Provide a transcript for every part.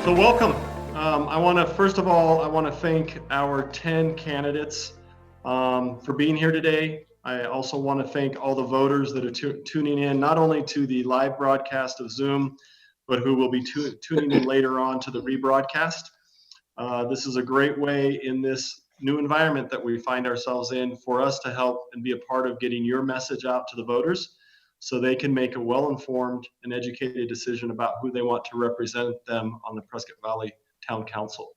So welcome. First of all, I want to thank our 10 candidates for being here today. I also want to thank all the voters that are tuning in, not only to the live broadcast of Zoom, but who will be tuning in later on to the rebroadcast. This is a great way in this new environment that we find ourselves in for us to help and be a part of getting your message out to the voters so they can make a well-informed and educated decision about who they want to represent them on the Prescott Valley Town Council.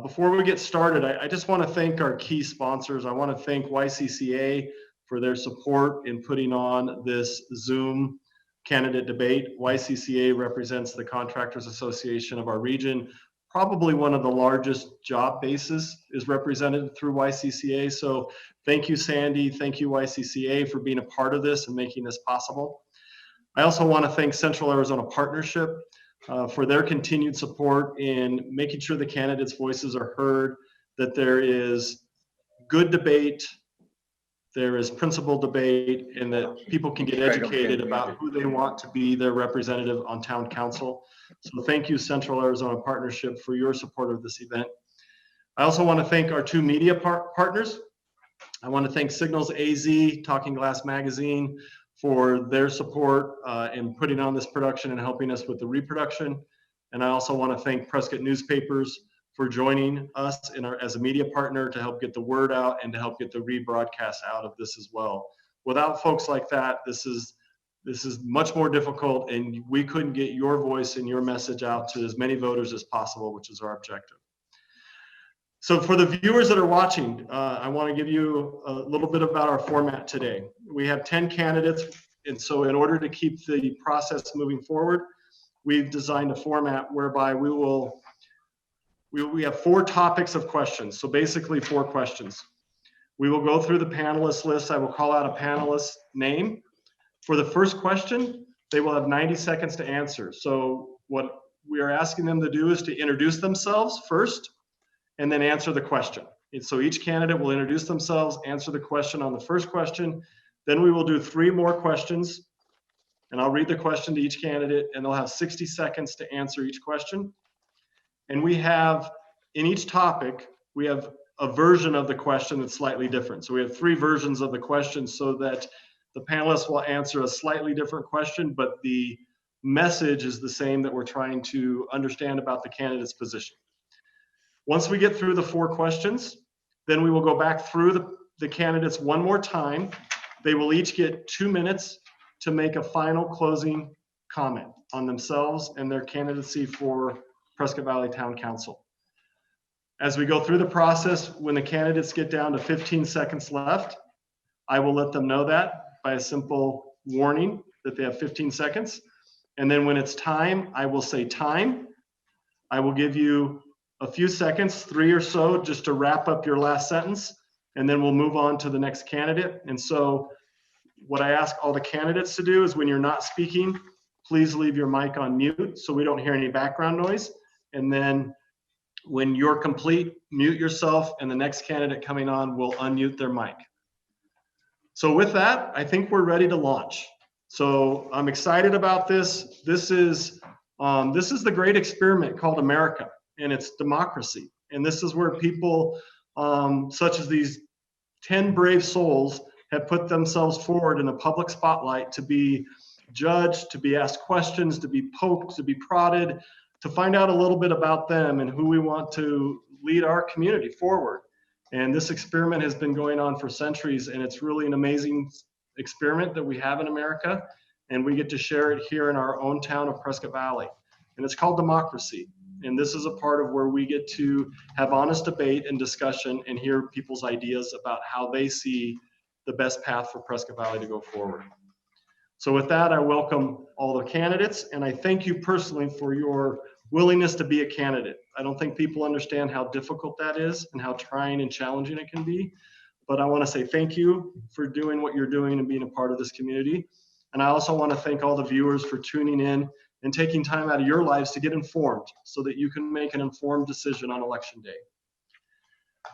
Before we get started, I just want to thank our key sponsors. I want to thank YCCA for their support in putting on this Zoom candidate debate. YCCA represents the Contractors Association of our region. Probably one of the largest job bases is represented through YCCA. So thank you, Sandy. Thank you, YCCA, for being a part of this and making this possible. I also want to thank Central Arizona Partnership for their continued support in making sure the candidates' voices are heard, that there is good debate, there is principled debate, and that people can get educated about who they want to be their representative on town council. So thank you, Central Arizona Partnership, for your support of this event. I also want to thank our two media partners. I want to thank Signals AZ, Talking Glass Magazine, for their support in putting on this production and helping us with the reproduction. And I also want to thank Prescott Newspapers for joining us as a media partner to help get the word out and to help get the rebroadcast out of this as well. Without folks like that, this is much more difficult, and we couldn't get your voice and your message out to as many voters as possible, which is our objective. So for the viewers that are watching, I want to give you a little bit about our format today. We have 10 candidates, and so in order to keep the process moving forward, we've designed a format whereby we have 4 topics of questions, so basically 4 questions. We will go through the panelist list. I will call out a panelist name. For the first question, they will have 90 seconds to answer. So what we are asking them to do is to introduce themselves first, and then answer the question. And so each candidate will introduce themselves, answer the question on the first question. Then we will do 3 more questions, and I'll read the question to each candidate, and they'll have 60 seconds to answer each question. And we have, in each topic, we have a version of the question that's slightly different. So we have 3 versions of the question so that the panelists will answer a slightly different question, but the message is the same that we're trying to understand about the candidate's position. Once we get through the 4 questions, then we will go back through the candidates one more time. They will each get 2 minutes to make a final closing comment on themselves and their candidacy for Prescott Valley Town Council. As we go through the process, when the candidates get down to 15 seconds left, I will let them know that by a simple warning that they have 15 seconds. And then when it's time, I will say time. I will give you a few seconds, 3 or so, just to wrap up your last sentence, and then we'll move on to the next candidate. And so what I ask all the candidates to do is when you're not speaking, please leave your mic on mute so we don't hear any background noise. And then when you're complete, mute yourself, and the next candidate coming on will unmute their mic. So with that, I think we're ready to launch. So I'm excited about this. This is the great experiment called America, and it's democracy. And this is where people such as these 10 brave souls have put themselves forward in the public spotlight to be judged, to be asked questions, to be poked, to be prodded, to find out a little bit about them and who we want to lead our community forward. And this experiment has been going on for centuries, and it's really an amazing experiment that we have in America, and we get to share it here in our own town of Prescott Valley. And it's called democracy. And this is a part of where we get to have honest debate and discussion and hear people's ideas about how they see the best path for Prescott Valley to go forward. So with that, I welcome all the candidates, and I thank you personally for your willingness to be a candidate. I don't think people understand how difficult that is and how trying and challenging it can be. But I want to say thank you for doing what you're doing and being a part of this community. And I also want to thank all the viewers for tuning in and taking time out of your lives to get informed so that you can make an informed decision on election day.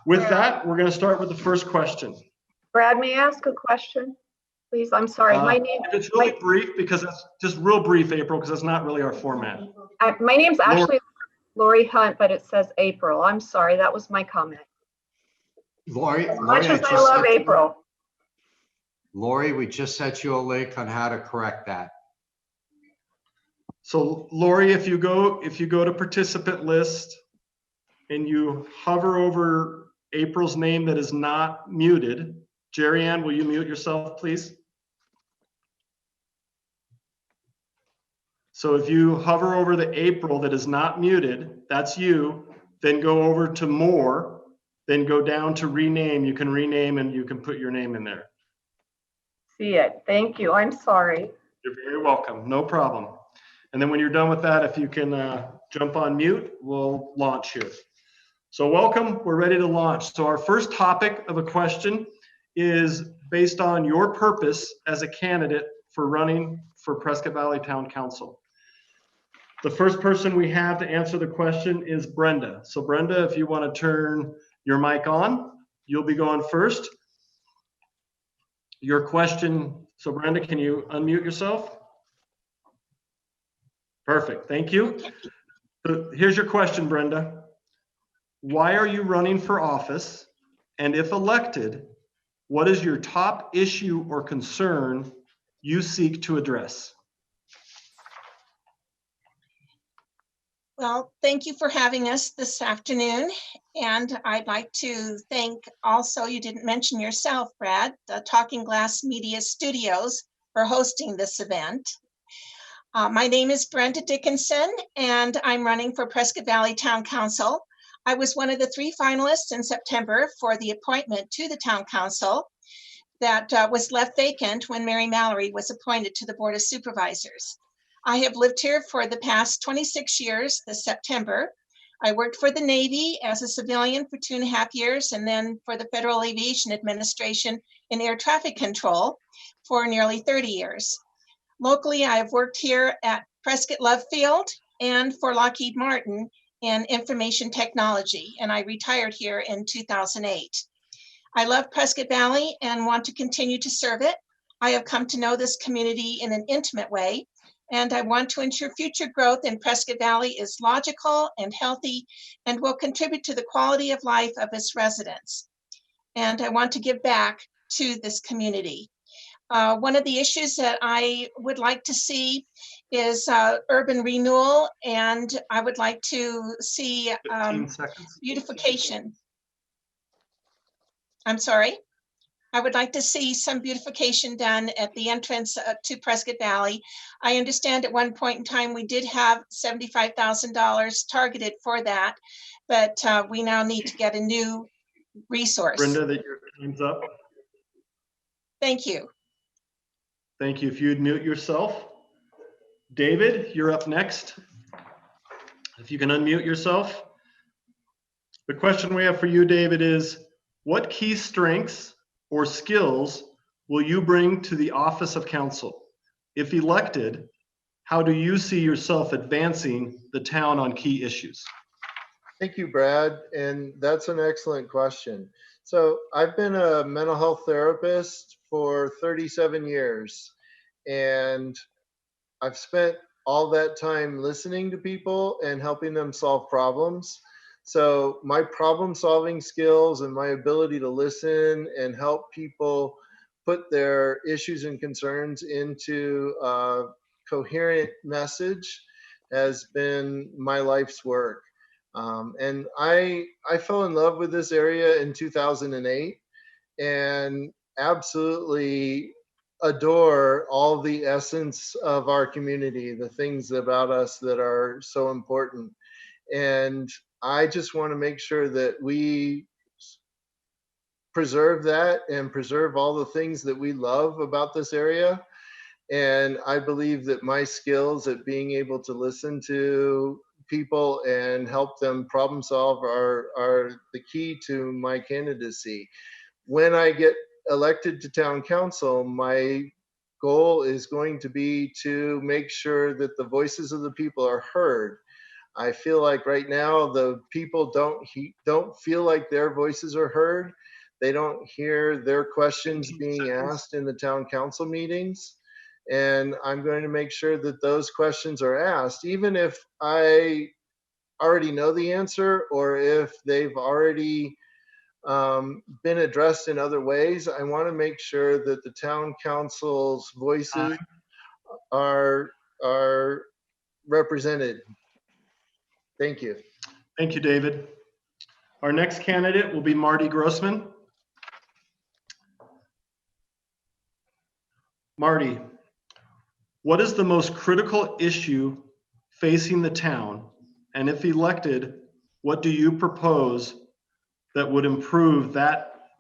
With that, we're going to start with the first question. Brad, may I ask a question, please? I'm sorry. If it's really brief, because that's just real brief, April, because that's not really our format. My name's Ashley. Lori Hunt, but it says April. I'm sorry, that was my comment. Lori, As much as I just love sent- April. Lori, we just sent you a link on how to correct that. So Lori, if you go to participant list and you hover over April's name that is not muted, Jerry Ann, will you mute yourself, please? So if you hover over the April that is not muted, that's you, then go over to more, then go down to rename. You can rename and you can put your name in there. See it. Thank you. I'm sorry. You're very welcome. No problem. And then when you're done with that, if you can jump on mute, we'll launch here. So welcome. We're ready to launch. So our first topic of a question is based on your purpose as a candidate for running for Prescott Valley Town Council. The first person we have to answer the question is Brenda. So Brenda, if you want to turn your mic on, you'll be going first. Your question, so Brenda, can you unmute yourself? Perfect, thank you. So here's your question, Brenda. Why are you running for office? And if elected, what is your top issue or concern you seek to address? Well, thank you for having us this afternoon. And I'd like to thank also, you didn't mention yourself, Brad, the Talking Glass Media Studios for hosting this event. My name is Brenda Dickinson, and I'm running for Prescott Valley Town Council. I was one of the 3 finalists in September for the appointment to the Town Council that was left vacant when Mary Mallory was appointed to the Board of Supervisors. I have lived here for the past 26 years this September. I worked for the Navy as a civilian for 2.5 years, and then for the Federal Aviation Administration in air traffic control for nearly 30 years. Locally, I have worked here at Prescott Love Field and for Lockheed Martin in information technology, and I retired here in 2008. I love Prescott Valley and want to continue to serve it. I have come to know this community in an intimate way, and I want to ensure future growth in Prescott Valley is logical and healthy and will contribute to the quality of life of its residents. And I want to give back to this community. One of the issues that I would like to see is urban renewal, and I would like to see 15 seconds. beautification. I'm sorry. I would like to see some beautification done at the entrance to Prescott Valley. I understand at one point in time we did have $75,000 targeted for that, but we now need to get a new resource. Brenda, that your time's up. Thank you. Thank you. If you'd mute yourself. David, you're up next. If you can unmute yourself. The question we have for you, David, is what key strengths or skills will you bring to the office of council? If elected, how do you see yourself advancing the town on key issues? Thank you, Brad. And that's an excellent question. So I've been a mental health therapist for 37 years, and I've spent all that time listening to people and helping them solve problems. So my problem solving skills and my ability to listen and help people put their issues and concerns into a coherent message has been my life's work. And I fell in love with this area in 2008 and absolutely adore all the essence of our community, the things about us that are so important. And I just want to make sure that we preserve that and preserve all the things that we love about this area. And I believe that my skills at being able to listen to people and help them problem solve are the key to my candidacy. When I get elected to town council, my goal is going to be to make sure that the voices of the people are heard. I feel like right now the people don't feel like their voices are heard. They don't hear their questions being asked in the town council meetings. And I'm going to make sure that those questions are asked, even if I already know the answer or if they've already been addressed in other ways. I want to make sure that the town council's voices are represented. Thank you. Thank you, David. Our next candidate will be Marty Grossman. Marty, what is the most critical issue facing the town? And if elected, what do you propose that would improve that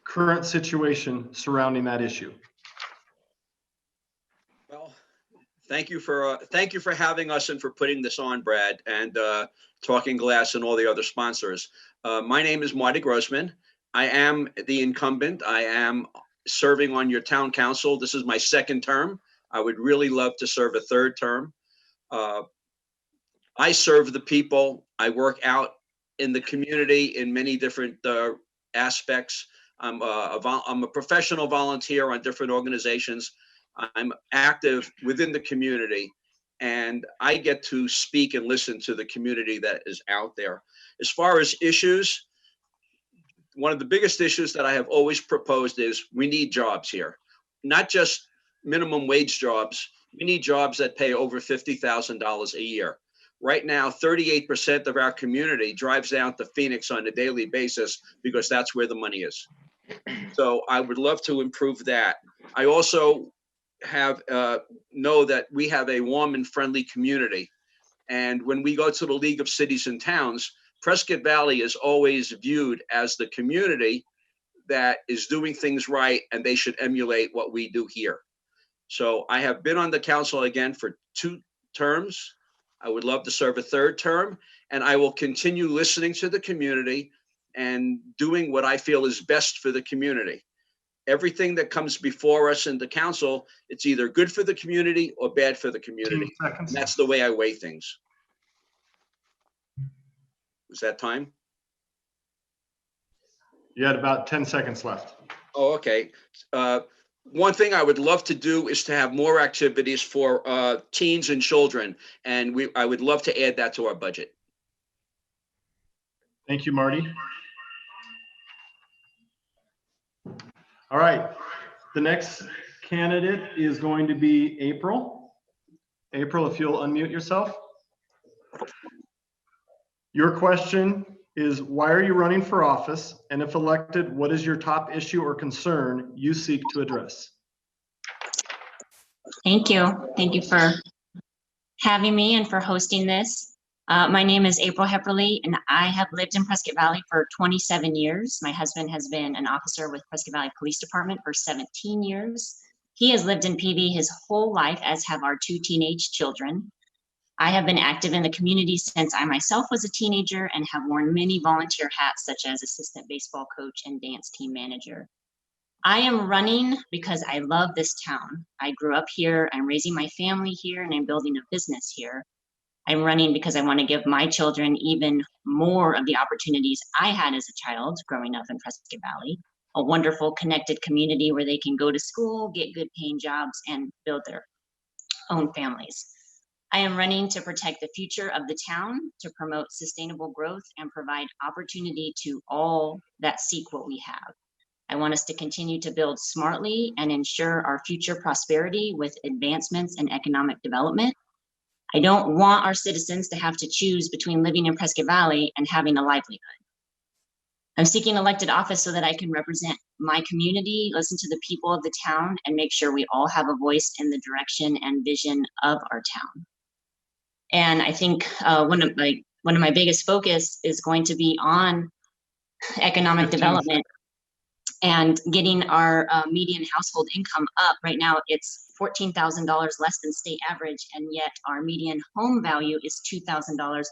current situation surrounding that issue? Well, thank you for having us and for putting this on, Brad, and Talking Glass and all the other sponsors. My name is Marty Grossman. I am the incumbent. I am serving on your town council. This is my second term. I would really love to serve a third term. I serve the people. I work out in the community in many different aspects. I'm a professional volunteer on different organizations. I'm active within the community, and I get to speak and listen to the community that is out there. As far as issues, one of the biggest issues that I have always proposed is we need jobs here, not just minimum wage jobs. We need jobs that pay over $50,000 a year. Right now, 38% of our community drives down to Phoenix on a daily basis because that's where the money is. So I would love to improve that. I also know that we have a warm and friendly community. And when we go to the League of Cities and Towns, Prescott Valley is always viewed as the community that is doing things right, and they should emulate what we do here. So I have been on the council again for 2 terms. I would love to serve a third term, and I will continue listening to the community and doing what I feel is best for the community. Everything that comes before us in the council, it's either good for the community or bad for the community. And that's the way I weigh things. Was that time? You had about 10 seconds left. Oh, okay. One thing I would love to do is to have more activities for teens and children, and I would love to add that to our budget. Thank you, Marty. All right, the next candidate is going to be April. April, if you'll unmute yourself. Your question is, why are you running for office? And if elected, what is your top issue or concern you seek to address? Thank you. Thank you for having me and for hosting this. My name is April HEPPERLE, and I have lived in Prescott Valley for 27 years. My husband has been an officer with Prescott Valley Police Department for 17 years. He has lived in PV his whole life, as have our 2 teenage children. I have been active in the community since I myself was a teenager and have worn many volunteer hats, such as assistant baseball coach and dance team manager. I am running because I love this town. I grew up here, I'm raising my family here, and I'm building a business here. I'm running because I want to give my children even more of the opportunities I had as a child growing up in Prescott Valley, a wonderful connected community where they can go to school, get good paying jobs, and build their own families. I am running to protect the future of the town, to promote sustainable growth, and provide opportunity to all that seek what we have. I want us to continue to build smartly and ensure our future prosperity with advancements in economic development. I don't want our citizens to have to choose between living in Prescott Valley and having a livelihood. I'm seeking elected office so that I can represent my community, listen to the people of the town, and make sure we all have a voice in the direction and vision of our town. And I think one of my biggest focus is going to be on economic development and getting our median household income up. Right now, it's $14,000 less than state average, and yet our median home value is $2,000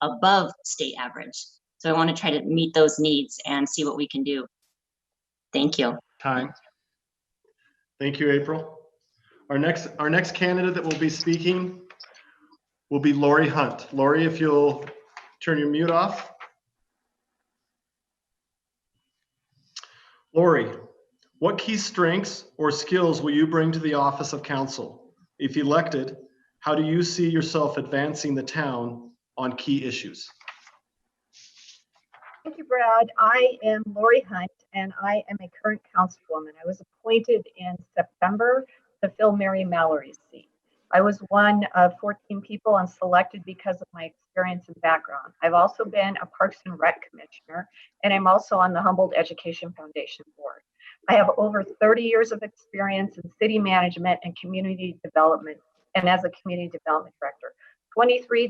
above state average. So I want to try to meet those needs and see what we can do. Thank you. Time. Thank you, April. Our next candidate that will be speaking will be Lori Hunt. Lori, if you'll turn your mute off. Lori, what key strengths or skills will you bring to the office of council? If elected, how do you see yourself advancing the town on key issues? Thank you, Brad. I am Lori Hunt, and I am a current councilwoman. I was appointed in September to fill Mary Mallory's seat. I was one of 14 people and selected because of my experience and background. I've also been a Parks and Rec Commissioner, and I'm also on the Humboldt Education Foundation Board. I have over 30 years of experience in city management and community development, and as a community development director. 23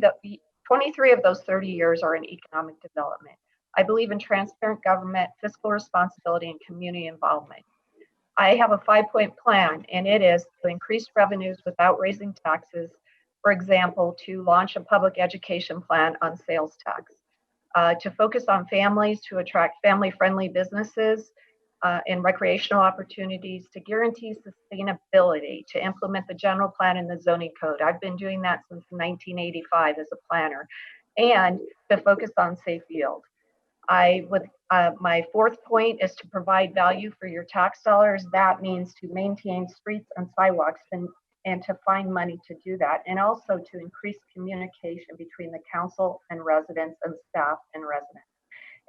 of those 30 years are in economic development. I believe in transparent government, fiscal responsibility, and community involvement. I have a 5-point plan, and it is to increase revenues without raising taxes. For example, to launch a public education plan on sales tax, to focus on families, to attract family-friendly businesses and recreational opportunities, to guarantee sustainability, to implement the general plan and the zoning code. I've been doing that since 1985 as a planner, and to focus on safe yield. My 4th point is to provide value for your tax dollars. That means to maintain streets and sidewalks and to find money to do that, and also to increase communication between the council and residents and staff and residents.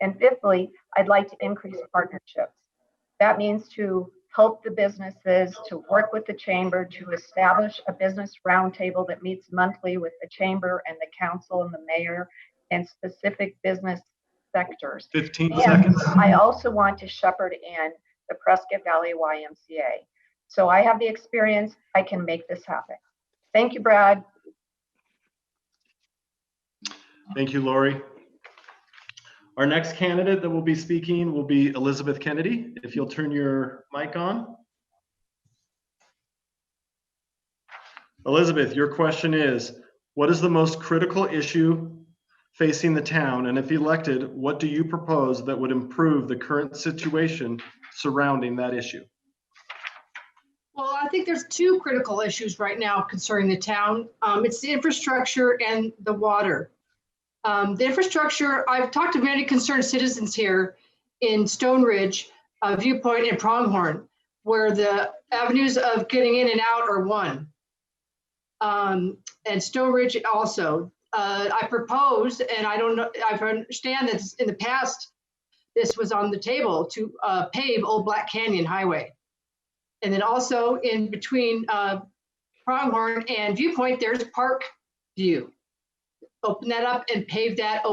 And 5thly, I'd like to increase partnerships. That means to help the businesses, to work with the chamber, to establish a business roundtable that meets monthly with the chamber and the council and the mayor and specific business sectors. 15 And seconds. I also want to shepherd in the Prescott Valley YMCA. So I have the experience, I can make this happen. Thank you, Brad. Thank you, Lori. Our next candidate that will be speaking will be Elizabeth Kennedy. If you'll turn your mic on. Elizabeth, your question is, what is the most critical issue facing the town? And if elected, what do you propose that would improve the current situation surrounding that issue? Well, I think there's 2 critical issues right now concerning the town. It's the infrastructure and the water. The infrastructure, I've talked to many concerned citizens here in Stone Ridge, Viewpoint, and Pronghorn, where the avenues of getting in and out are one. And Stone Ridge also. I propose, and I don't know, I understand that in the past, this was on the table to pave Old Black Canyon Highway. And then also in between Pronghorn and Viewpoint, there's Park View. Open that up and pave that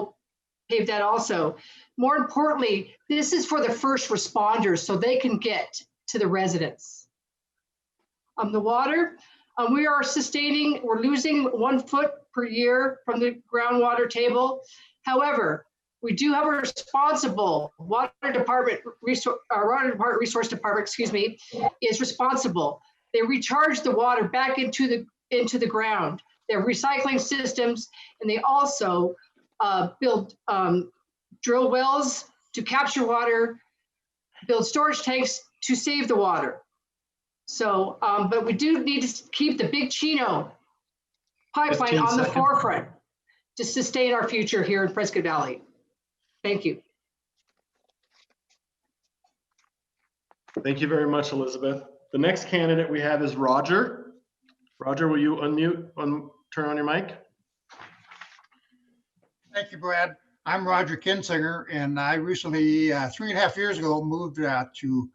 also. More importantly, this is for the first responders so they can get to the residents. The water, we're losing 1 foot per year from the groundwater table. However, we do have a responsible water department, resource department, is responsible. They recharge the water back into the ground. They have recycling systems, and they also build drill wells to capture water, build storage tanks to save the water. So, but we do need to keep the Big Chino pipeline on the forefront to sustain our future here in Prescott Valley. Thank you. Thank you very much, Elizabeth. The next candidate we have is Roger. Roger, will you turn on your mic? Thank you, Brad. I'm Roger Kinsinger, and I recently, 3.5 years ago, moved to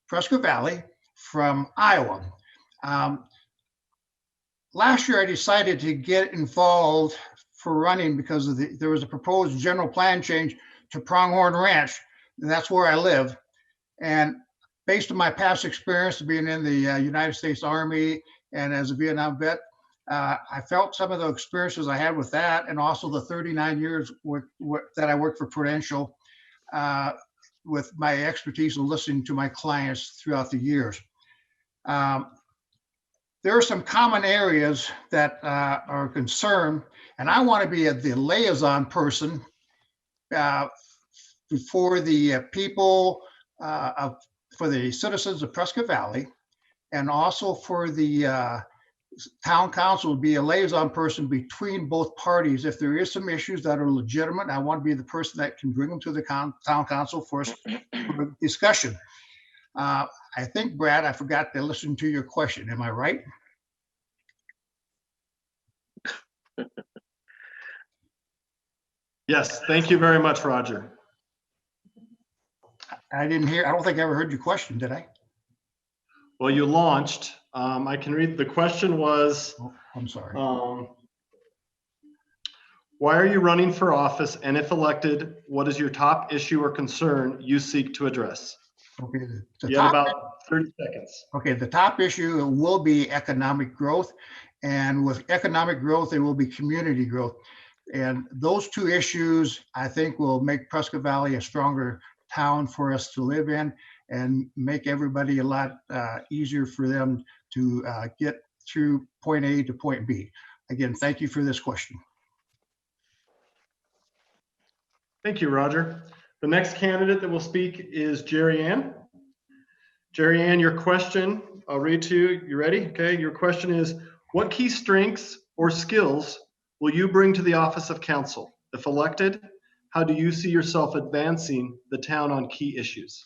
Prescott Valley from Iowa. Last year, I decided to get involved for running because of there was a proposed general plan change to Pronghorn Ranch, and that's where I live. And based on my past experience of being in the United States Army and as a Vietnam vet, I felt some of the experiences I had with that, and also the 39 years that I worked for Prudential, with my expertise in listening to my clients throughout the years. There are some common areas that are a concern, and I want to be the liaison person for the people, for the citizens of Prescott Valley, and also for the town council will be a liaison person between both parties. If there is some issues that are legitimate, I want to be the person that can bring them to the town council for discussion. I think, Brad, I forgot to listen to your question. Am I right? Yes, thank you very much, Roger. I didn't hear, I don't think I ever heard your question, did I? Well, you launched. I can read. The question was, Oh, I'm sorry. why are you running for office? And if elected, what is your top issue or concern you seek to address? Okay, the You have top, about 30 seconds. okay, the top issue will be economic growth. And with economic growth, there will be community growth. And those two issues, I think, will make Prescott Valley a stronger town for us to live in and make everybody a lot easier for them to get through point A to point B. Again, thank you for this question. Thank you, Roger. The next candidate that will speak is Jerry Ann. Jerry Ann, your question, I'll read to you. You ready? Okay, your question is, what key strengths or skills will you bring to the office of council? If elected, how do you see yourself advancing the town on key issues?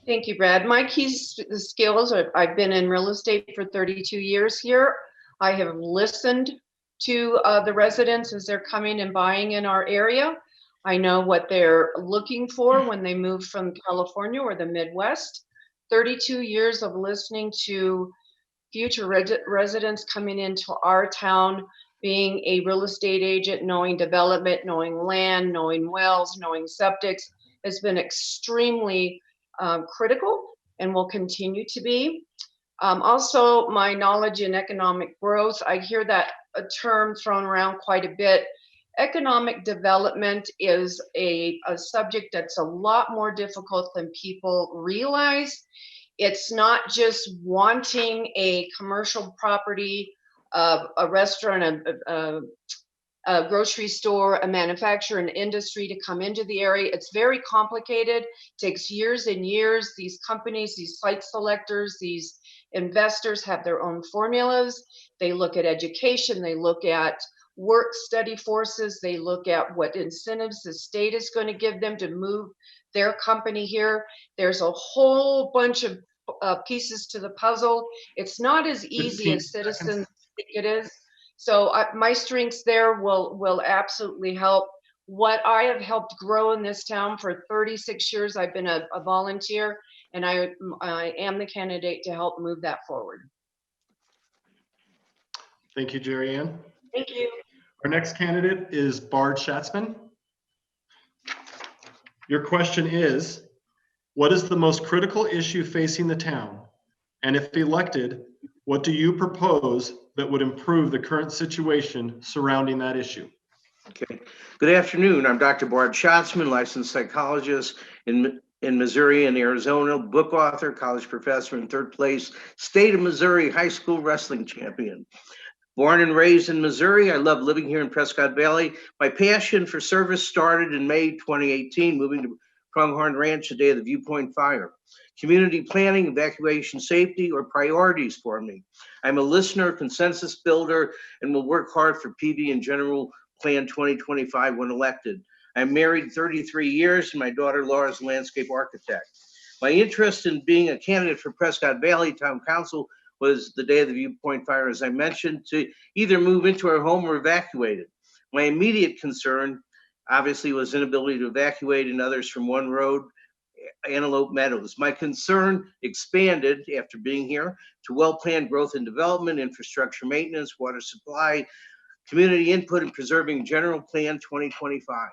Thank you, Brad. My key skills are I've been in real estate for 32 years here. I have listened to the residents as they're coming and buying in our area. I know what they're looking for when they move from California or the Midwest. 32 years of listening to future residents coming into our town, being a real estate agent, knowing development, knowing land, knowing wells, knowing septics has been extremely critical and will continue to be. Also, my knowledge in economic growth, I hear that a term thrown around quite a bit. Economic development is a subject that's a lot more difficult than people realize. It's not just wanting a commercial property, a restaurant, a grocery store, a manufacturer, an industry to come into the area. It's very complicated, takes years and years. These companies, these site selectors, these investors have their own formulas. They look at education, they look at work study forces, they look at what incentives the state is going to give them to move their company here. There's a whole bunch of pieces to the puzzle. It's not as easy as citizens think it is. So my strengths there will absolutely help. What I have helped grow in this town for 36 years, I've been a volunteer, and I am the candidate to help move that forward. Thank you, Jerry Ann. Thank you. Our next candidate is Bard Schatzman. Your question is, what is the most critical issue facing the town? And if elected, what do you propose that would improve the current situation surrounding that issue? Okay. Good afternoon. I'm Dr. Bard Schatzman, licensed psychologist in Missouri and Arizona, book author, college professor, and third place state of Missouri high school wrestling champion. Born and raised in Missouri, I love living here in Prescott Valley. My passion for service started in May 2018, moving to Pronghorn Ranch the day of the Viewpoint fire. Community planning, evacuation safety are priorities for me. I'm a listener, consensus builder, and will work hard for PV and General Plan 2025 when elected. I'm married 33 years, and my daughter Laura is a landscape architect. My interest in being a candidate for Prescott Valley Town Council was the day of the Viewpoint fire, as I mentioned, to either move into our home or evacuate it. My immediate concern, obviously, was inability to evacuate and others from one road, Antelope Meadows. My concern expanded after being here to well-planned growth and development, infrastructure maintenance, water supply, community input, and preserving General Plan 2025.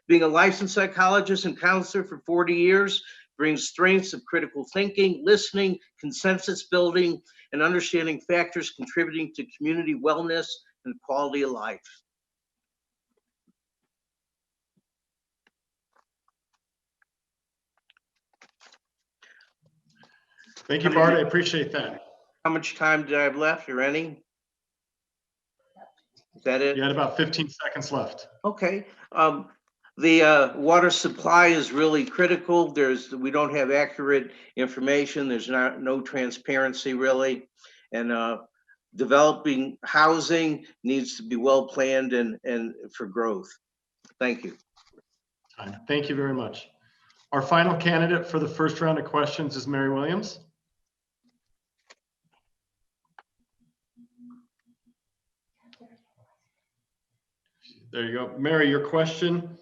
Being a licensed psychologist and counselor for 40 years brings strengths of critical thinking, listening, consensus building, and understanding factors contributing to community wellness and quality of life. Thank you, Bard. I appreciate that. How much time did I have left, or any? Is that it? You had about 15 seconds left. Okay. The water supply is really critical. We don't have accurate information. There's no transparency really. And developing housing needs to be well planned and for growth. Thank you. Thank you very much. Our final candidate for the first round of questions is Mary Williams. There you go. Mary, your question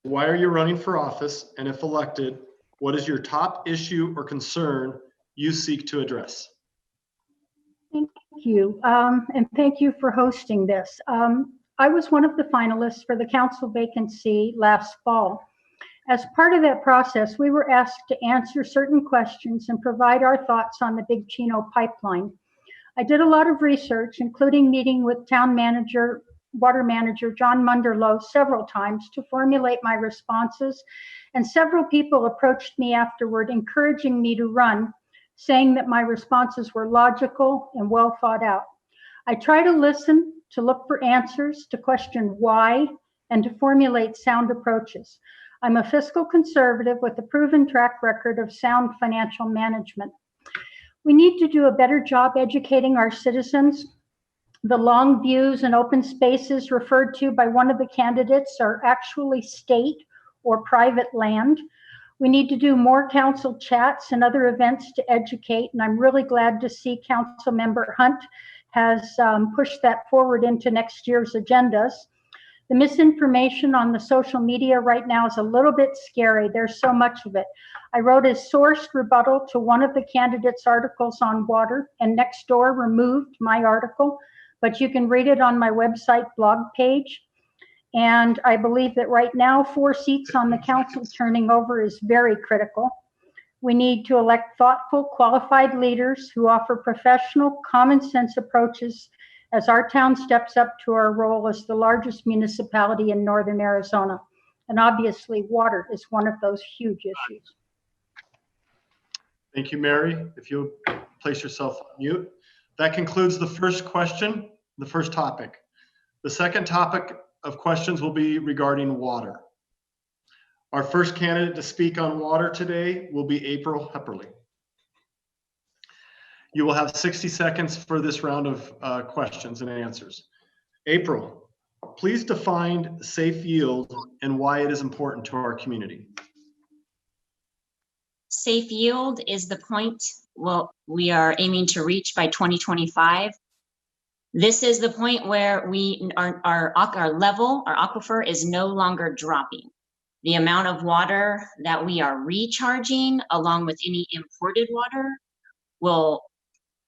Why are you running for office? And if elected, what is your top issue or concern you seek to address? Thank you. And thank you for hosting this. I was one of the finalists for the council vacancy last fall. As part of that process, we were asked to answer certain questions and provide our thoughts on the Big Chino pipeline. I did a lot of research, including meeting with town manager, water manager John Munderloh several times to formulate my responses. And several people approached me afterward, encouraging me to run, saying that my responses were logical and well thought out. I try to listen, to look for answers, to question why, and to formulate sound approaches. I'm a fiscal conservative with a proven track record of sound financial management. We need to do a better job educating our citizens. The long views and open spaces referred to by one of the candidates are actually state or private land. We need to do more council chats and other events to educate, and I'm really glad to see Council Member Hunt has pushed that forward into next year's agendas. The misinformation on the social media right now is a little bit scary. There's so much of it. I wrote a sourced rebuttal to one of the candidates' articles on water, and Nextdoor removed my article, but you can read it on my website blog page. And I believe that right now 4 seats on the council turning over is very critical. We need to elect thoughtful, qualified leaders who offer professional, common sense approaches as our town steps up to our role as the largest municipality in northern Arizona. And obviously, water is one of those huge issues. Thank you, Mary. If you'll place yourself on mute. That concludes the first question, the first topic. The second topic of questions will be regarding water. Our first candidate to speak on water today will be April HEPPERLE. You will have 60 seconds for this round of questions and answers. April, please define safe yield and why it is important to our community. Safe yield is the point we are aiming to reach by 2025. This is the point where our aquifer is no longer dropping. The amount of water that we are recharging, along with any imported water, will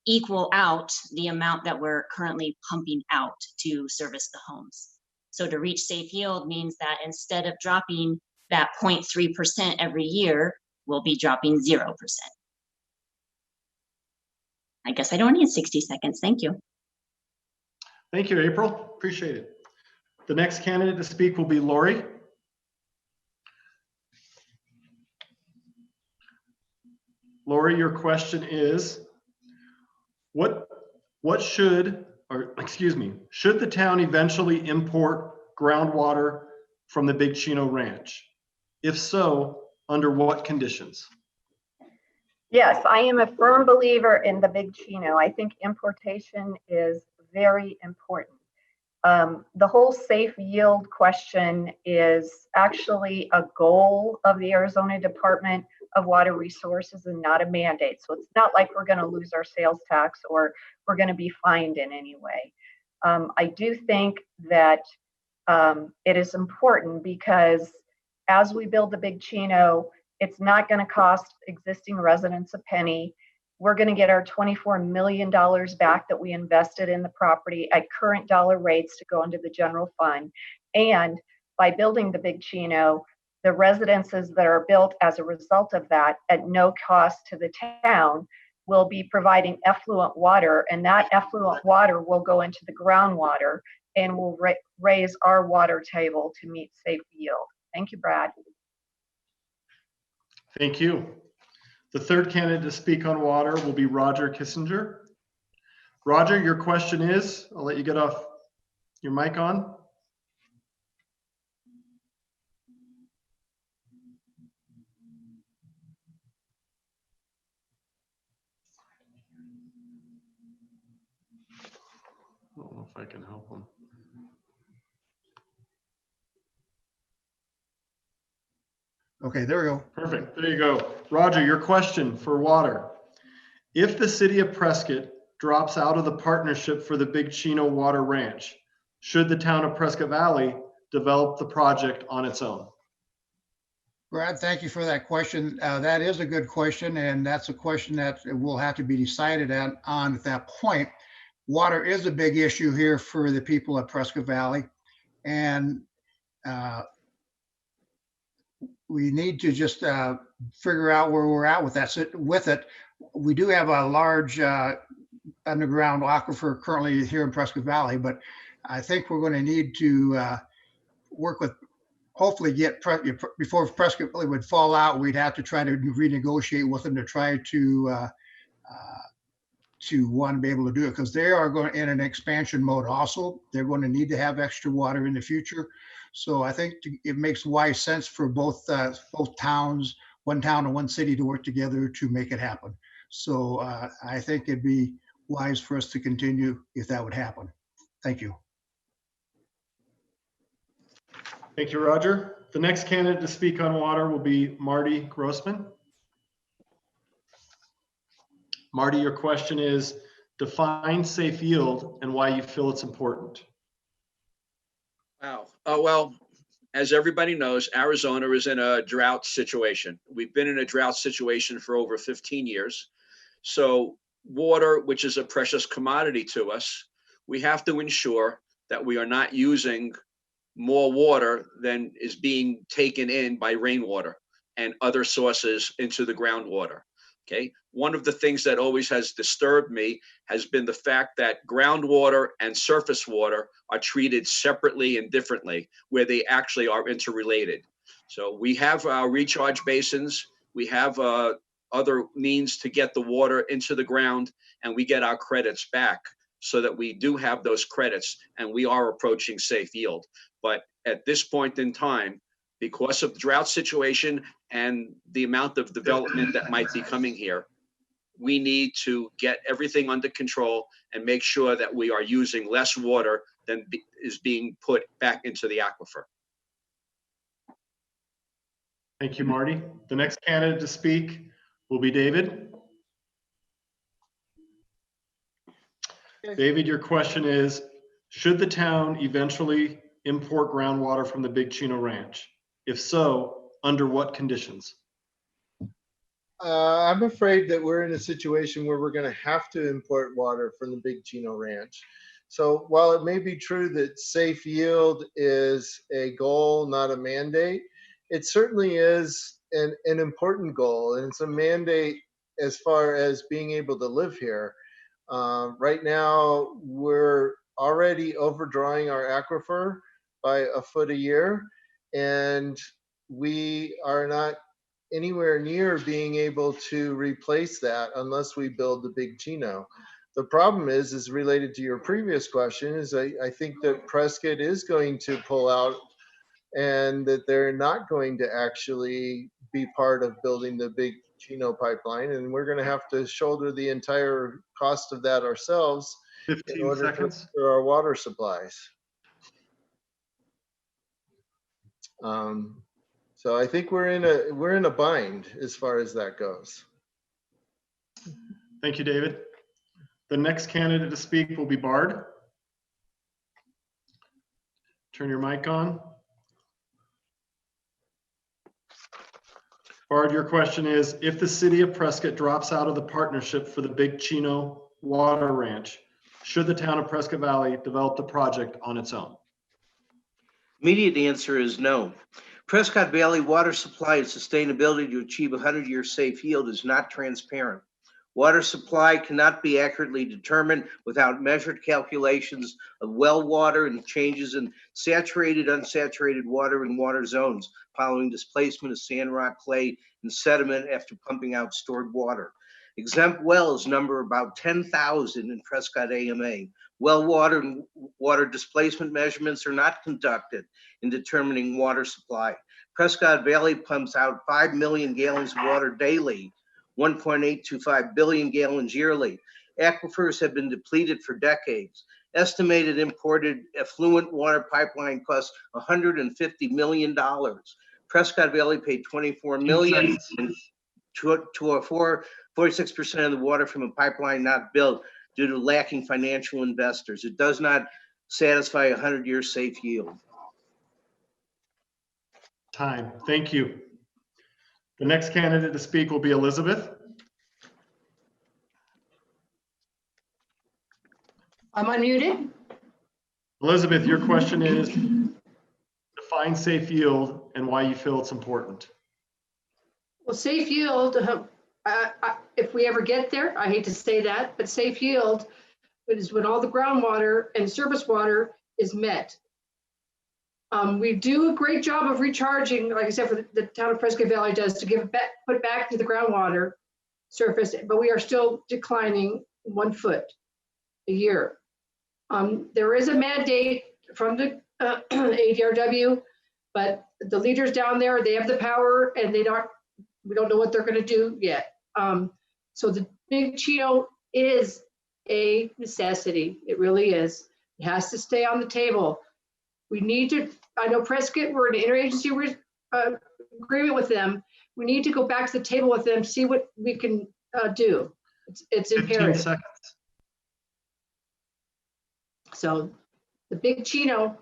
equal out the amount that we're currently pumping out to service the homes. So to reach safe yield means that instead of dropping that 0.3% every year, we'll be dropping 0%. I guess I don't need 60 seconds. Thank you. Thank you, April. Appreciate it. The next candidate to speak will be Lori. Lori, your question is, should the town eventually import groundwater from the Big Chino Ranch? If so, under what conditions? Yes, I am a firm believer in the Big Chino. I think importation is very important. The whole safe yield question is actually a goal of the Arizona Department of Water Resources and not a mandate. So it's not like we're going to lose our sales tax or we're going to be fined in any way. I do think that it is important because as we build the Big Chino, it's not going to cost existing residents a penny. We're going to get our $24 million back that we invested in the property at current dollar rates to go into the general fund. And by building the Big Chino, the residences that are built as a result of that at no cost to the town will be providing effluent water, and that effluent water will go into the groundwater and will raise our water table to meet safe yield. Thank you, Brad. Thank you. The third candidate to speak on water will be Roger Kinsinger. Roger, your question is, I'll let you get off your mic on. I don't know if I can help him. Okay, there we go. Perfect. There you go. Roger, your question for water. If the city of Prescott drops out of the partnership for the Big Chino Water Ranch, should the town of Prescott Valley develop the project on its own? Brad, thank you for that question. That is a good question, and that's a question that will have to be decided on at that point. Water is a big issue here for the people at Prescott Valley, and we need to just figure out where we're at with that. With it, we do have a large underground aquifer currently here in Prescott Valley, but I think we're going to need to work with, hopefully get, before Prescott Valley would fall out, we'd have to try to renegotiate with them to try to want to be able to do it, because they are going in an expansion mode also. They're going to need to have extra water in the future. So I think it makes wise sense for both towns, one town and one city, to work together to make it happen. So I think it'd be wise for us to continue if that would happen. Thank you. Thank you, Roger. The next candidate to speak on water will be Marty GROSSMAN. Marty, your question is, define safe yield and why you feel it's important. Wow. Well, as everybody knows, Arizona is in a drought situation. We've been in a drought situation for over 15 years. So water, which is a precious commodity to us, we have to ensure that we are not using more water than is being taken in by rainwater and other sources into the groundwater. Okay. One of the things that always has disturbed me has been the fact that groundwater and surface water are treated separately and differently, where they actually are interrelated. So we have our recharge basins, we have other means to get the water into the ground, and we get our credits back, so that we do have those credits and we are approaching safe yield. But at this point in time, because of the drought situation and the amount of development that might be coming here, we need to get everything under control and make sure that we are using less water than is being put back into the aquifer. Thank you, Marty. The next candidate to speak will be David. David, your question is, should the town eventually import groundwater from the Big Chino Ranch? If so, under what conditions? I'm afraid that we're in a situation where we're going to have to import water from the Big Chino Ranch. So while it may be true that safe yield is a goal, not a mandate, it certainly is an important goal, and it's a mandate as far as being able to live here. Right now, we're already overdrawing our aquifer by a foot a year, and we are not anywhere near being able to replace that unless we build the Big Chino. The problem is related to your previous question, is I think that Prescott is going to pull out, and that they're not going to actually be part of building the Big Chino pipeline, and we're going to have to shoulder the entire cost of that ourselves in 15 order seconds. for our water supplies. So I think we're in a bind as far as that goes. Thank you, David. The next candidate to speak will be Bard. Turn your mic on. Bard, your question is, if the city of Prescott drops out of the partnership for the Big Chino Water Ranch, should the town of Prescott Valley develop the project on its own? Immediate answer is no. Prescott Valley water supply and sustainability to achieve 100-year safe yield is not transparent. Water supply cannot be accurately determined without measured calculations of well water and changes in saturated, unsaturated water and water zones following displacement of sand, rock, clay, and sediment after pumping out stored water. Exempt wells number about 10,000 in Prescott AMA. Well water and water displacement measurements are not conducted in determining water supply. Prescott Valley pumps out 5 million gallons of water daily, 1.825 billion gallons yearly. Aquifers have been depleted for decades. Estimated imported effluent water pipeline costs $150 million. Prescott Valley paid $24 million to a 46% of the water from a pipeline not built due to lacking financial investors. It does not satisfy a 100-year safe yield. Time. Thank you. The next candidate to speak will be Elizabeth. I'm unmuted. Elizabeth, your question is define safe yield and why you feel it's important. Well, safe yield, if we ever get there, I hate to say that, but safe yield is when all the groundwater and surface water is met. We do a great job of recharging, like I said, for the town of Prescott Valley does, to give it back, put it back to the groundwater surface, but we are still declining 1 foot a year. There is a mandate from the ADRW, but the leaders down there, they have the power and we don't know what they're going to do yet. So the Big Chino is a necessity. It really is. It has to stay on the table. We need to, I know Prescott, we're in an interagency agreement with them. We need to go back to the table with them, see what we can do. It's 15 imperative. seconds. So the Big Chino.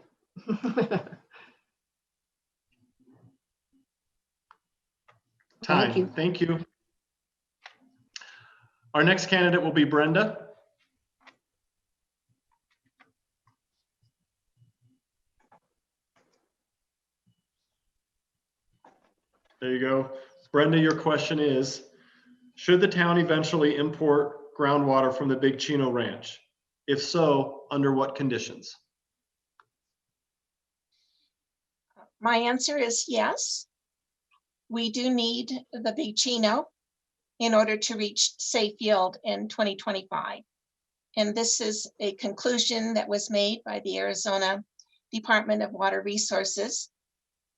Time. Thank you. Our next candidate will be Brenda. There you go. Brenda, your question is, should the town eventually import groundwater from the Big Chino Ranch? If so, under what conditions? My answer is yes. We do need the Big Chino in order to reach safe yield in 2025. And this is a conclusion that was made by the Arizona Department of Water Resources.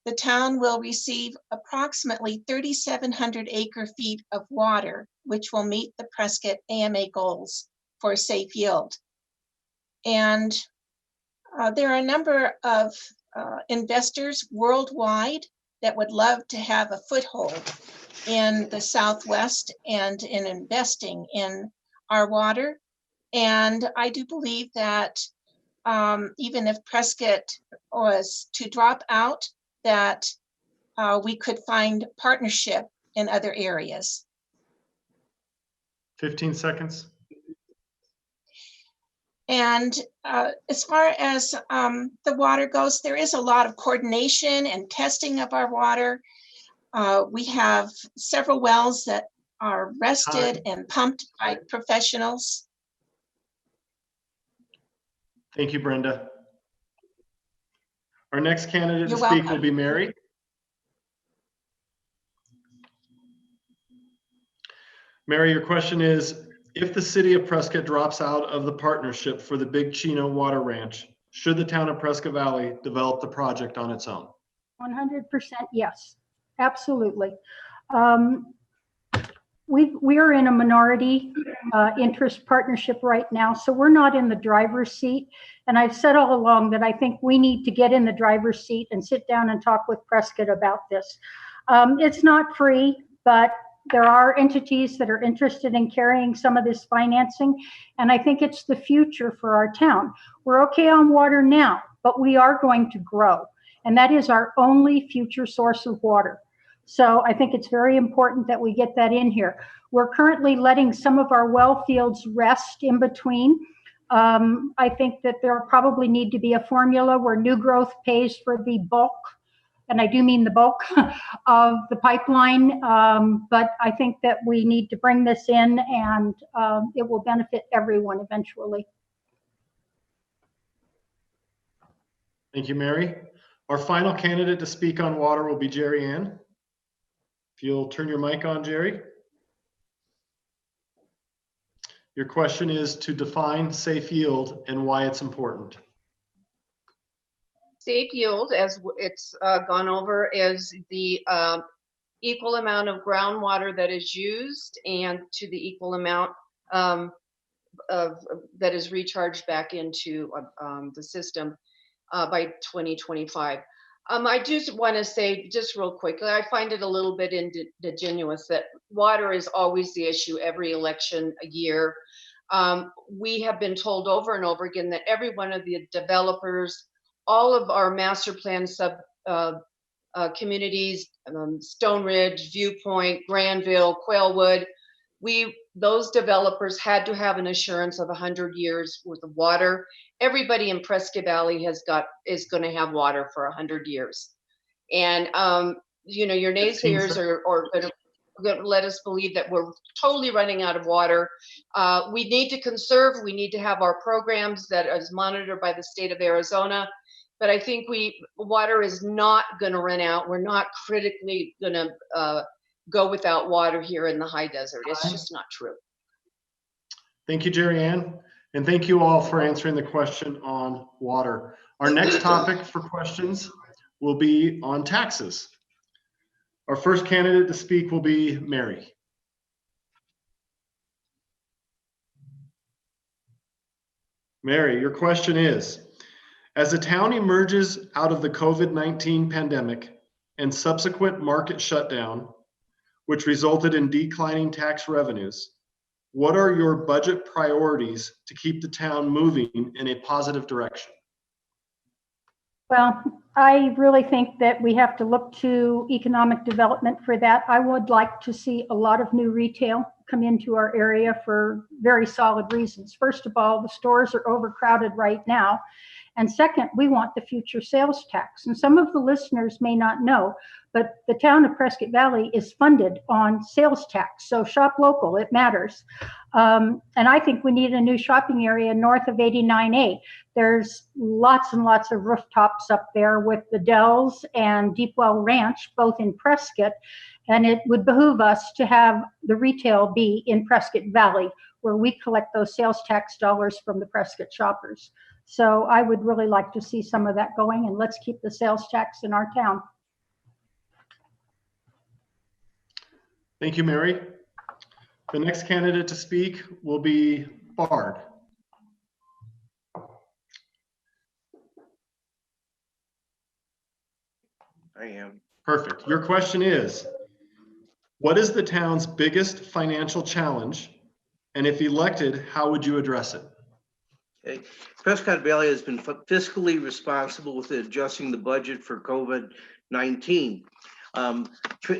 The town will receive approximately 3,700 acre-feet of water, which will meet the Prescott AMA goals for safe yield. And there are a number of investors worldwide that would love to have a foothold in the Southwest and in investing in our water. And I do believe that even if Prescott was to drop out, that we could find partnership in other areas. 15 seconds. And as far as the water goes, there is a lot of coordination and testing of our water. We have several wells that are rested and pumped by professionals. Thank you, Brenda. Our next candidate to You're speak welcome. will be Mary. Mary, your question is, if the city of Prescott drops out of the partnership for the Big Chino Water Ranch, should the town of Prescott Valley develop the project on its own? 100% yes, absolutely. We are in a minority interest partnership right now, so we're not in the driver's seat. And I've said all along that I think we need to get in the driver's seat and sit down and talk with Prescott about this. It's not free, but there are entities that are interested in carrying some of this financing, and I think it's the future for our town. We're okay on water now, but we are going to grow, and that is our only future source of water. So I think it's very important that we get that in here. We're currently letting some of our well fields rest in between. I think that there probably need to be a formula where new growth pays for the bulk, and I do mean the bulk of the pipeline, but I think that we need to bring this in, and it will benefit everyone eventually. Thank you, Mary. Our final candidate to speak on water will be Jerry Ann. If you'll turn your mic on, Jerry. Your question is to define safe yield and why it's important. Safe yield, as it's gone over, is the equal amount of groundwater that is used and to the equal amount that is recharged back into the system by 2025. I just want to say, just real quickly, I find it a little bit indigenous that water is always the issue every election year. We have been told over and over again that every one of the developers, all of our master plan communities, Stone Ridge, Viewpoint, Granville, Quailwood. Those developers had to have an assurance of 100 years worth of water. Everybody in Prescott Valley is going to have water for 100 years. And, you know, your naysayers are going to let us believe that we're totally running out of water. We need to conserve. We need to have our programs that is monitored by the state of Arizona. But I think water is not going to run out. We're not critically going to go without water here in the high desert. It's just not true. Thank you, Jerry Ann. And thank you all for answering the question on water. Our next topic for questions will be on taxes. Our first candidate to speak will be Mary. Mary, your question is, as the town emerges out of the COVID-19 pandemic and subsequent market shutdown, which resulted in declining tax revenues, what are your budget priorities to keep the town moving in a positive direction? Well, I really think that we have to look to economic development for that. I would like to see a lot of new retail come into our area for very solid reasons. First of all, the stores are overcrowded right now. And second, we want the future sales tax. And some of the listeners may not know, but the town of Prescott Valley is funded on sales tax. So shop local, it matters. And I think we need a new shopping area north of 89A. There's lots and lots of rooftops up there with the Dells and Deepwell Ranch, both in Prescott. And it would behoove us to have the retail be in Prescott Valley, where we collect those sales tax dollars from the Prescott shoppers. So I would really like to see some of that going, and let's keep the sales tax in our town. Thank you, Mary. The next candidate to speak will be Bard. I am. Perfect. Your question is, what is the town's biggest financial challenge? And if elected, how would you address it? Okay. Prescott Valley has been fiscally responsible with adjusting the budget for COVID-19.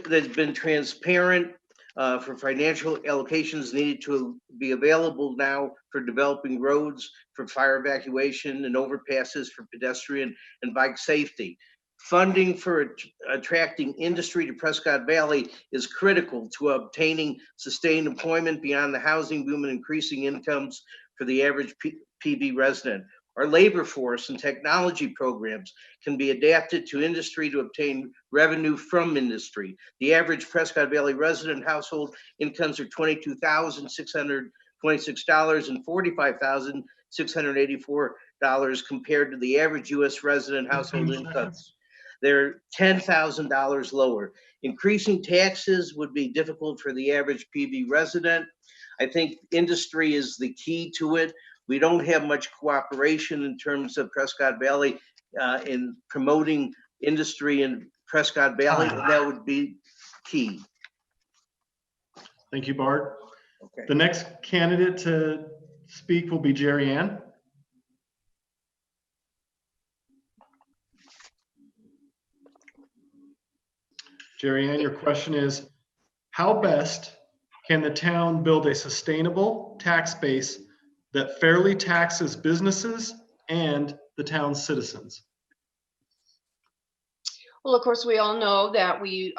There's been transparent for financial allocations needed to be available now for developing roads, for fire evacuation and overpasses for pedestrian and bike safety. Funding for attracting industry to Prescott Valley is critical to obtaining sustained employment beyond the housing boom and increasing incomes for the average PV resident. Our labor force and technology programs can be adapted to industry to obtain revenue from industry. The average Prescott Valley resident household incomes are $22,626 and $45,684 compared to the average US resident household incomes. They're $10,000 lower. Increasing taxes would be difficult for the average PV resident. I think industry is the key to it. We don't have much cooperation in terms of Prescott Valley in promoting industry in Prescott Valley. That would be key. Thank you, Bart. Okay. The next candidate to speak will be Jerry Ann. Jerry Ann, your question is, how best can the town build a sustainable tax base that fairly taxes businesses and the town's citizens? Well, of course, we all know that we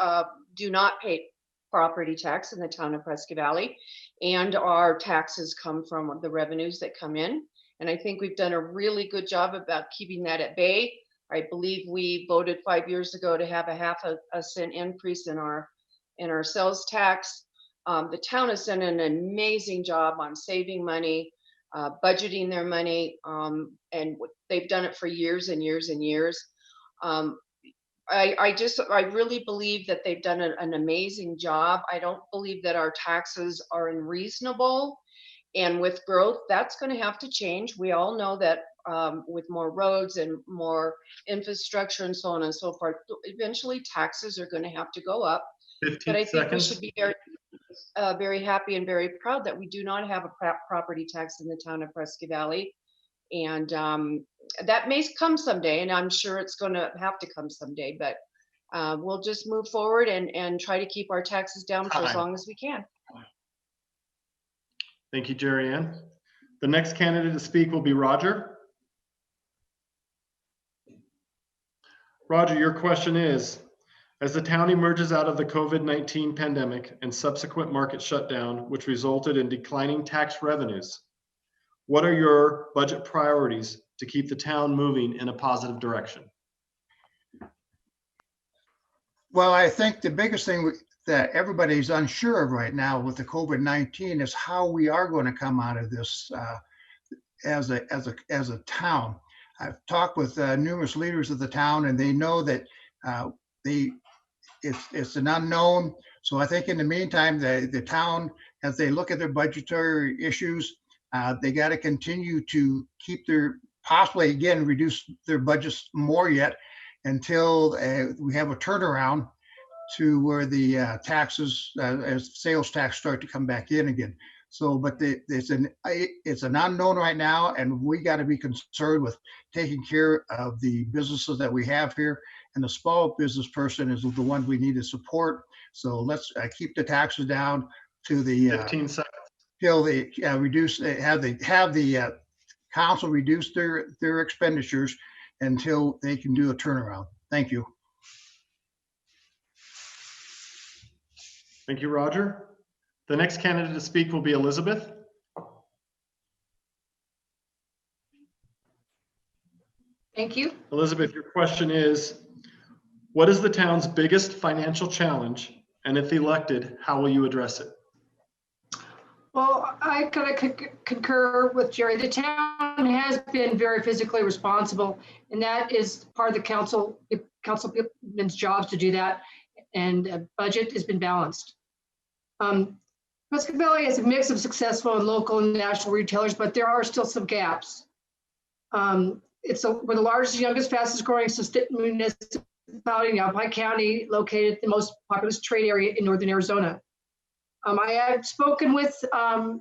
do not pay property tax in the town of Prescott Valley, and our taxes come from the revenues that come in. And I think we've done a really good job about keeping that at bay. I believe we voted 5 years ago to have a half a cent increase in our sales tax. The town has done an amazing job on saving money, budgeting their money, and they've done it for years and years and years. I really believe that they've done an amazing job. I don't believe that our taxes are unreasonable. And with growth, that's going to have to change. We all know that with more roads and more infrastructure and so on and so forth, eventually taxes are going to have to go up. 15 but I think seconds. we should be very happy and very proud that we do not have a property tax in the town of Prescott Valley. And that may come someday, and I'm sure it's going to have to come someday. But we'll just move forward and try to keep our taxes down for as Time. long as we can. Thank you, Jerry Ann. The next candidate to speak will be Roger. Roger, your question is, as the town emerges out of the COVID-19 pandemic and subsequent market shutdown, which resulted in declining tax revenues, what are your budget priorities to keep the town moving in a positive direction? Well, I think the biggest thing that everybody's unsure of right now with the COVID-19 is how we are going to come out of this as a town. I've talked with numerous leaders of the town, and they know that it's an unknown. So I think in the meantime, the town, as they look at their budgetary issues, they got to continue to keep possibly again reduce their budgets more yet until we have a turnaround to where the taxes, as sales tax, start to come back in again. So, but it's an unknown right now, and we got to be concerned with taking care of the businesses that we have here. And the small business person is the one we need to support. So let's keep the taxes down to the 15 seconds. till they reduce, have the council reduce their expenditures until they can do a turnaround. Thank you. Thank you, Roger. The next candidate to speak will be Elizabeth. Thank you. Elizabeth, your question is, what is the town's biggest financial challenge? And if elected, how will you address it? Well, I kind of concur with Jerry. The town has been very fiscally responsible, and that is part of the councilman's jobs to do that. And budget has been balanced. Prescott Valley has a mix of successful and local and national retailers, but there are still some gaps. We're the largest, youngest, fastest growing municipality in Yavapai County, located in the most populous trade area in northern Arizona. I have spoken with the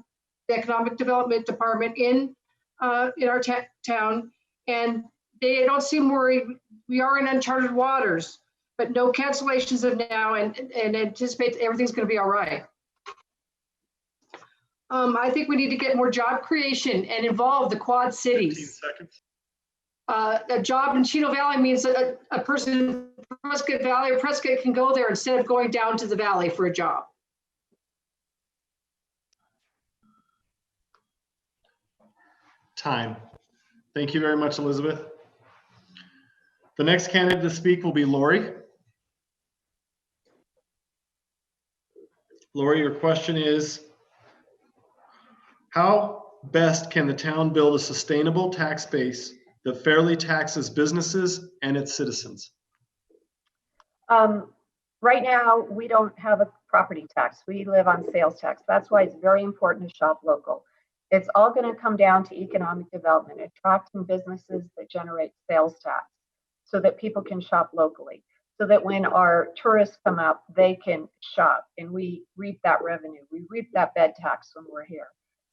Economic Development Department in our town, and they don't seem worried. We are in uncharted waters, but no cancellations of now, and anticipate everything's going to be all right. I think we need to get more job creation and involve the Quad Cities. 15 seconds. A job in Chino Valley means a person in Prescott Valley or Prescott can go there instead of going down to the valley for a job. Time. Thank you very much, Elizabeth. The next candidate to speak will be Lori. Lori, your question is, how best can the town build a sustainable tax base that fairly taxes businesses and its citizens? Right now, we don't have a property tax. We live on sales tax. That's why it's very important to shop local. It's all going to come down to economic development, attracting businesses that generate sales tax so that people can shop locally, so that when our tourists come up, they can shop and we reap that revenue. We reap that bed tax when we're here.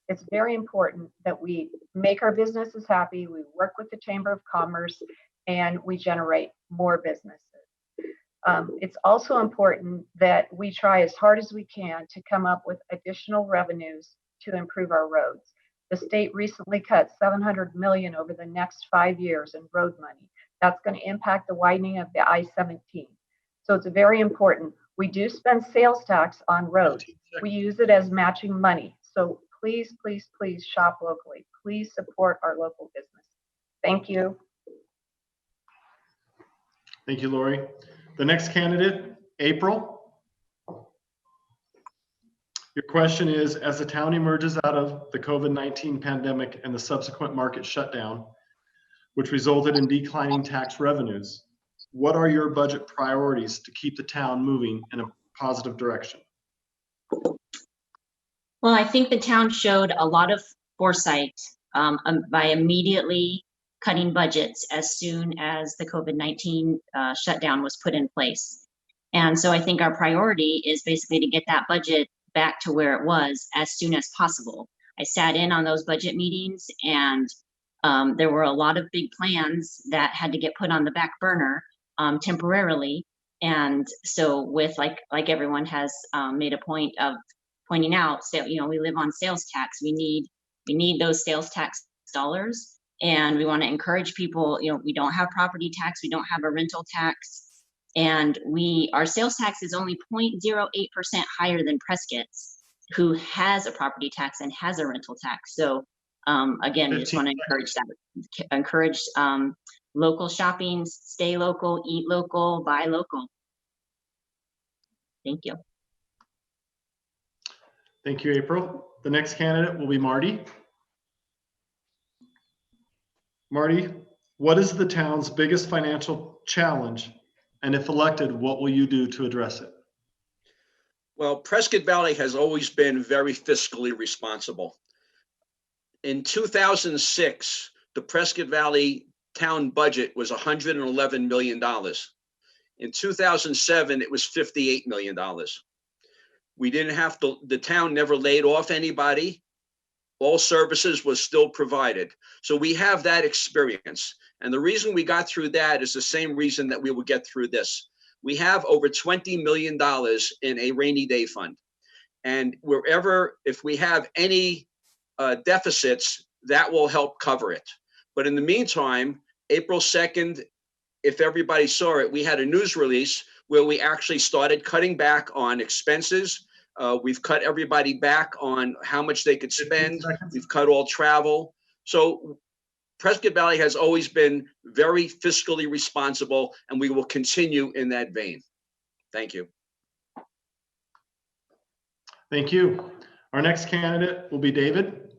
It's very important that we make our businesses happy, we work with the Chamber of Commerce, and we generate more businesses. It's also important that we try as hard as we can to come up with additional revenues to improve our roads. The state recently cut $700 million over the next 5 years in road money. That's going to impact the widening of the I-17. So it's very important. We do spend sales tax on roads. We use it as matching money. So please, please, please shop locally. Please support our local business. Thank you. Thank you, Lori. The next candidate, April. Your question is, as the town emerges out of the COVID-19 pandemic and the subsequent market shutdown, which resulted in declining tax revenues, what are your budget priorities to keep the town moving in a positive direction? Well, I think the town showed a lot of foresight by immediately cutting budgets as soon as the COVID-19 shutdown was put in place. And so I think our priority is basically to get that budget back to where it was as soon as possible. I sat in on those budget meetings, and there were a lot of big plans that had to get put on the back burner temporarily And so with like everyone has made a point of pointing out, so, we live on sales tax. We need those sales tax dollars, and we want to encourage people. We don't have property tax, we don't have a rental tax, and our sales tax is only 0.08% higher than Prescott's, who has a property tax and has a rental tax. So again, we just want to encourage local shopping, stay local, eat local, buy local. Thank you. Thank you, April. The next candidate will be Marty. Marty, what is the town's biggest financial challenge? And if elected, what will you do to address it? Well, Prescott Valley has always been very fiscally responsible. In 2006, the Prescott Valley town budget was $111 million. In 2007, it was $58 million. We didn't have to, the town never laid off anybody. All services was still provided. So we have that experience. And the reason we got through that is the same reason that we will get through this. We have over $20 million in a rainy day fund. And if we have any deficits, that will help cover it. But in the meantime, April 2nd, if everybody saw it, we had a news release where we actually started cutting back on expenses. We've cut everybody back on how much they could spend. We've cut all travel. So Prescott Valley has always been very fiscally responsible, and we will continue in that vein. Thank you. Thank you. Our next candidate will be David.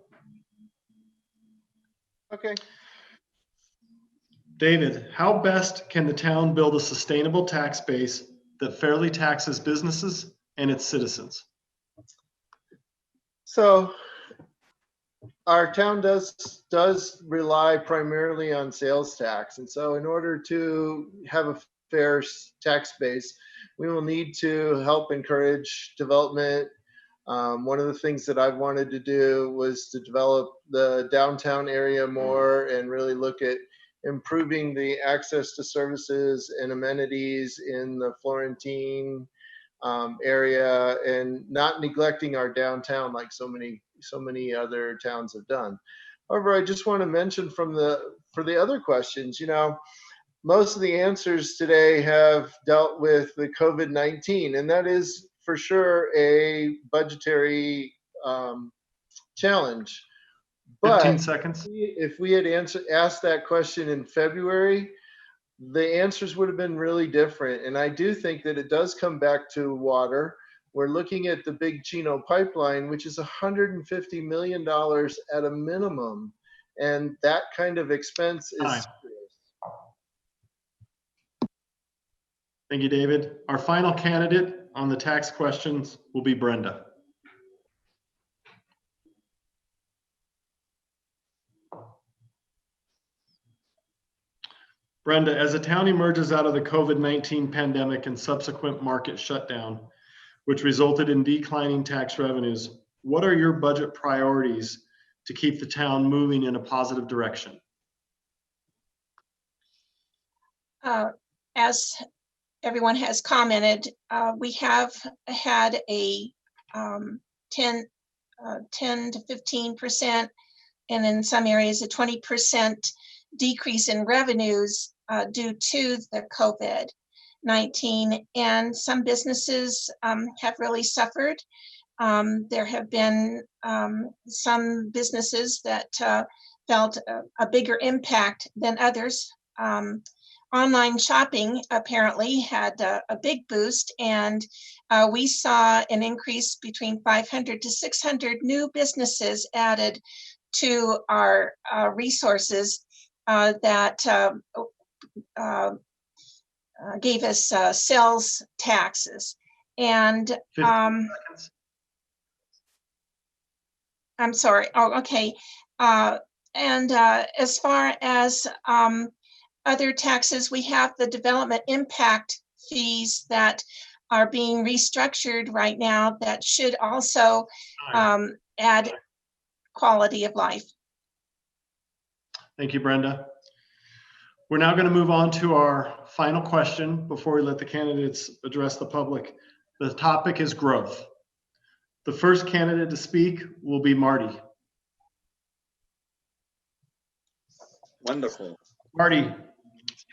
Okay. David, how best can the town build a sustainable tax base that fairly taxes businesses and its citizens? So our town does rely primarily on sales tax. And so in order to have a fair tax base, we will need to help encourage development. One of the things that I've wanted to do was to develop the downtown area more and really look at improving the access to services and amenities in the Florentine area, and not neglecting our downtown like so many other towns have done. However, I just want to mention for the other questions, most of the answers today have dealt with the COVID-19, and that is for sure a budgetary challenge. 15 seconds. If we had asked that question in February, the answers would have been really different. And I do think that it does come back to water. We're looking at the Big Chino pipeline, which is $150 million at a minimum. And that kind of expense is serious. Thank you, David. Our final candidate on the tax questions will be Brenda. Brenda, as the town emerges out of the COVID-19 pandemic and subsequent market shutdown, which resulted in declining tax revenues, what are your budget priorities to keep the town moving in a positive direction? As everyone has commented, we have had a 10 to 15%, and in some areas a 20% decrease in revenues due to the COVID-19, and some businesses have really suffered. There have been some businesses that felt a bigger impact than others. Online shopping apparently had a big boost, and we saw an increase between 500 to 600 new businesses added to our resources that gave us sales taxes. And I'm sorry. Oh, okay. And as far as other taxes, we have the development impact fees that are being restructured right now that should also add quality of life. Thank you, Brenda. We're now going to move on to our final question before we let the candidates address the public. The topic is growth. The first candidate to speak will be Marty. Wonderful. Marty,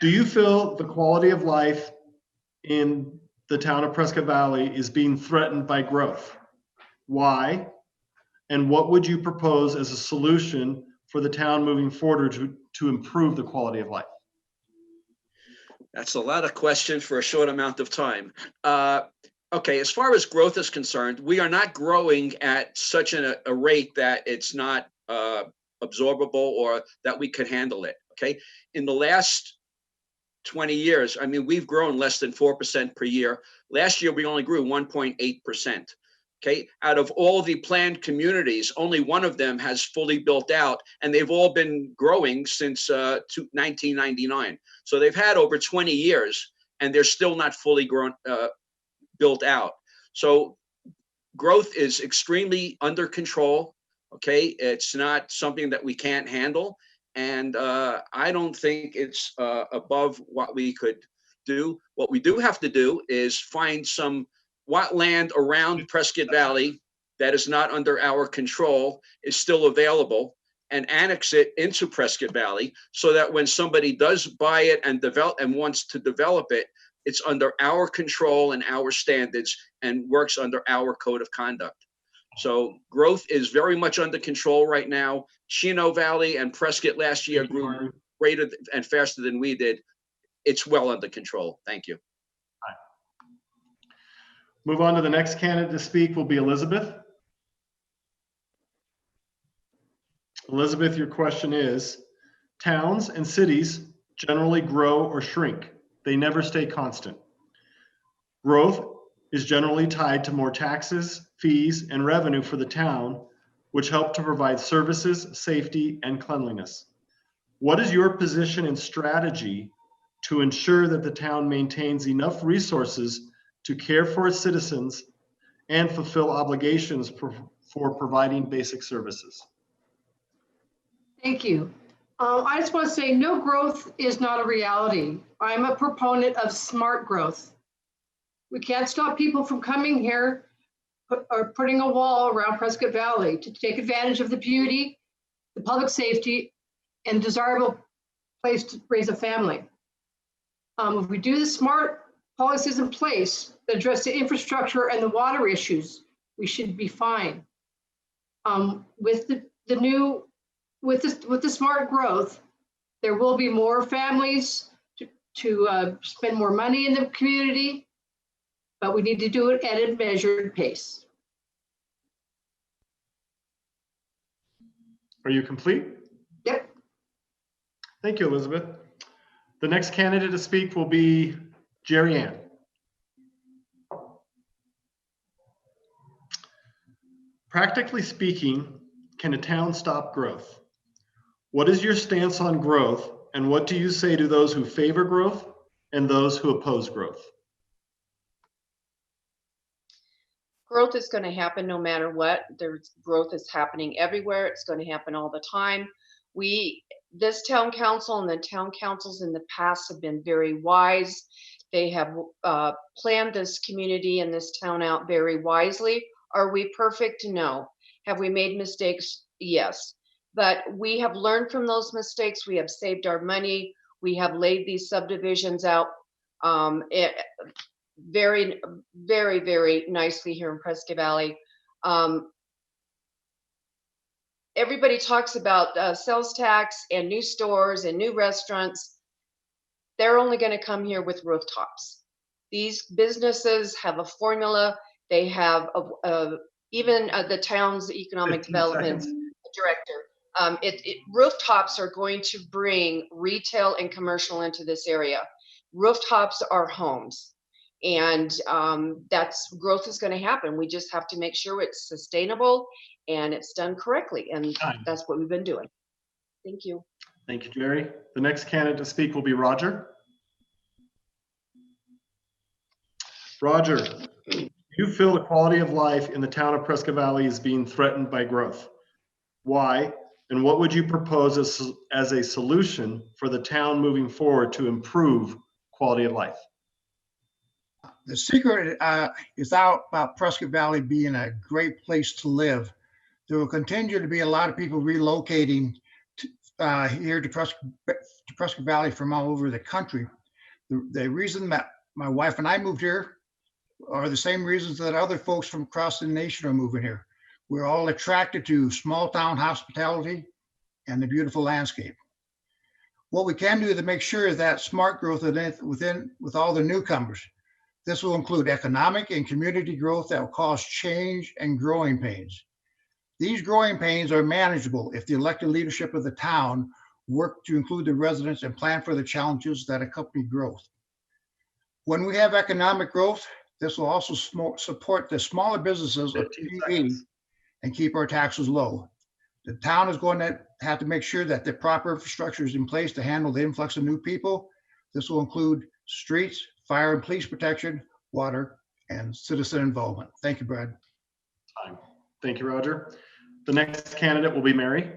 do you feel the quality of life in the town of Prescott Valley is being threatened by growth? Why? And what would you propose as a solution for the town moving forward to improve the quality of life? That's a lot of questions for a short amount of time. Okay, as far as growth is concerned, we are not growing at such a rate that it's not absorbable or that we could handle it. Okay, in the last 20 years, I mean, we've grown less than 4% per year. Last year, we only grew 1.8%. Okay, out of all the planned communities, only one of them has fully built out, and they've all been growing since 1999. So they've had over 20 years, and they're still not fully grown, built out. So growth is extremely under control. Okay, it's not something that we can't handle, and I don't think it's above what we could do. What we do have to do is find what land around Prescott Valley that is not under our control is still available, and annex it into Prescott Valley so that when somebody does buy it and wants to develop it, it's under our control and our standards and works under our code of conduct. So growth is very much under control right now. Chino Valley and Prescott last year grew greater and faster than we did. It's well under control. Thank you. Move on to the next candidate to speak will be Elizabeth. Elizabeth, your question is, towns and cities generally grow or shrink. They never stay constant. Growth is generally tied to more taxes, fees, and revenue for the town, which help to provide services, safety, and cleanliness. What is your position and strategy to ensure that the town maintains enough resources to care for its citizens and fulfill obligations for providing basic services? Thank you. I just want to say no growth is not a reality. I'm a proponent of smart growth. We can't stop people from coming here or putting a wall around Prescott Valley to take advantage of the beauty, the public safety, and desirable place to raise a family. If we do the smart policies in place that address the infrastructure and the water issues, we should be fine. With the smart growth, there will be more families to spend more money in the community, but we need to do it at a measured pace. Are you complete? Yep. Thank you, Elizabeth. The next candidate to speak will be Jerry Ann. Practically speaking, can a town stop growth? What is your stance on growth, and what do you say to those who favor growth and those who oppose growth? Growth is going to happen no matter what. Growth is happening everywhere. It's going to happen all the time. This town council and the town councils in the past have been very wise. They have planned this community and this town out very wisely. Are we perfect? No. Have we made mistakes? Yes. But we have learned from those mistakes. We have saved our money. We have laid these subdivisions out very, very, very nicely here in Prescott Valley. Everybody talks about sales tax and new stores and new restaurants. They're only going to come here with rooftops. These businesses have a formula. They have even the town's economic development director. Rooftops are going to bring retail and commercial into this area. Rooftops are homes, and growth is going to happen. We just have to make sure it's sustainable and it's done correctly, and that's what we've been doing. Thank you. Thank you, Jerry. The next candidate to speak will be Roger. Roger, do you feel the quality of life in the town of Prescott Valley is being threatened by growth? Why? And what would you propose as a solution for the town moving forward to improve quality of life? The secret is out about Prescott Valley being a great place to live. There will continue to be a lot of people relocating here to Prescott Valley from all over the country. The reason that my wife and I moved here are the same reasons that other folks from across the nation are moving here. We're all attracted to small town hospitality and the beautiful landscape. What we can do to make sure that smart growth with all the newcomers. This will include economic and community growth that will cause change and growing pains. These growing pains are manageable if the elected leadership of the town work to include the residents and plan for the challenges that accompany growth. When we have economic growth, this will also support the smaller businesses of PV and keep our taxes low. The town is going to have to make sure that the proper infrastructure is in place to handle the influx of new people. This will include streets, fire and police protection, water, and citizen involvement. Thank you, Brad. Time. Thank you, Roger. The next candidate will be Mary.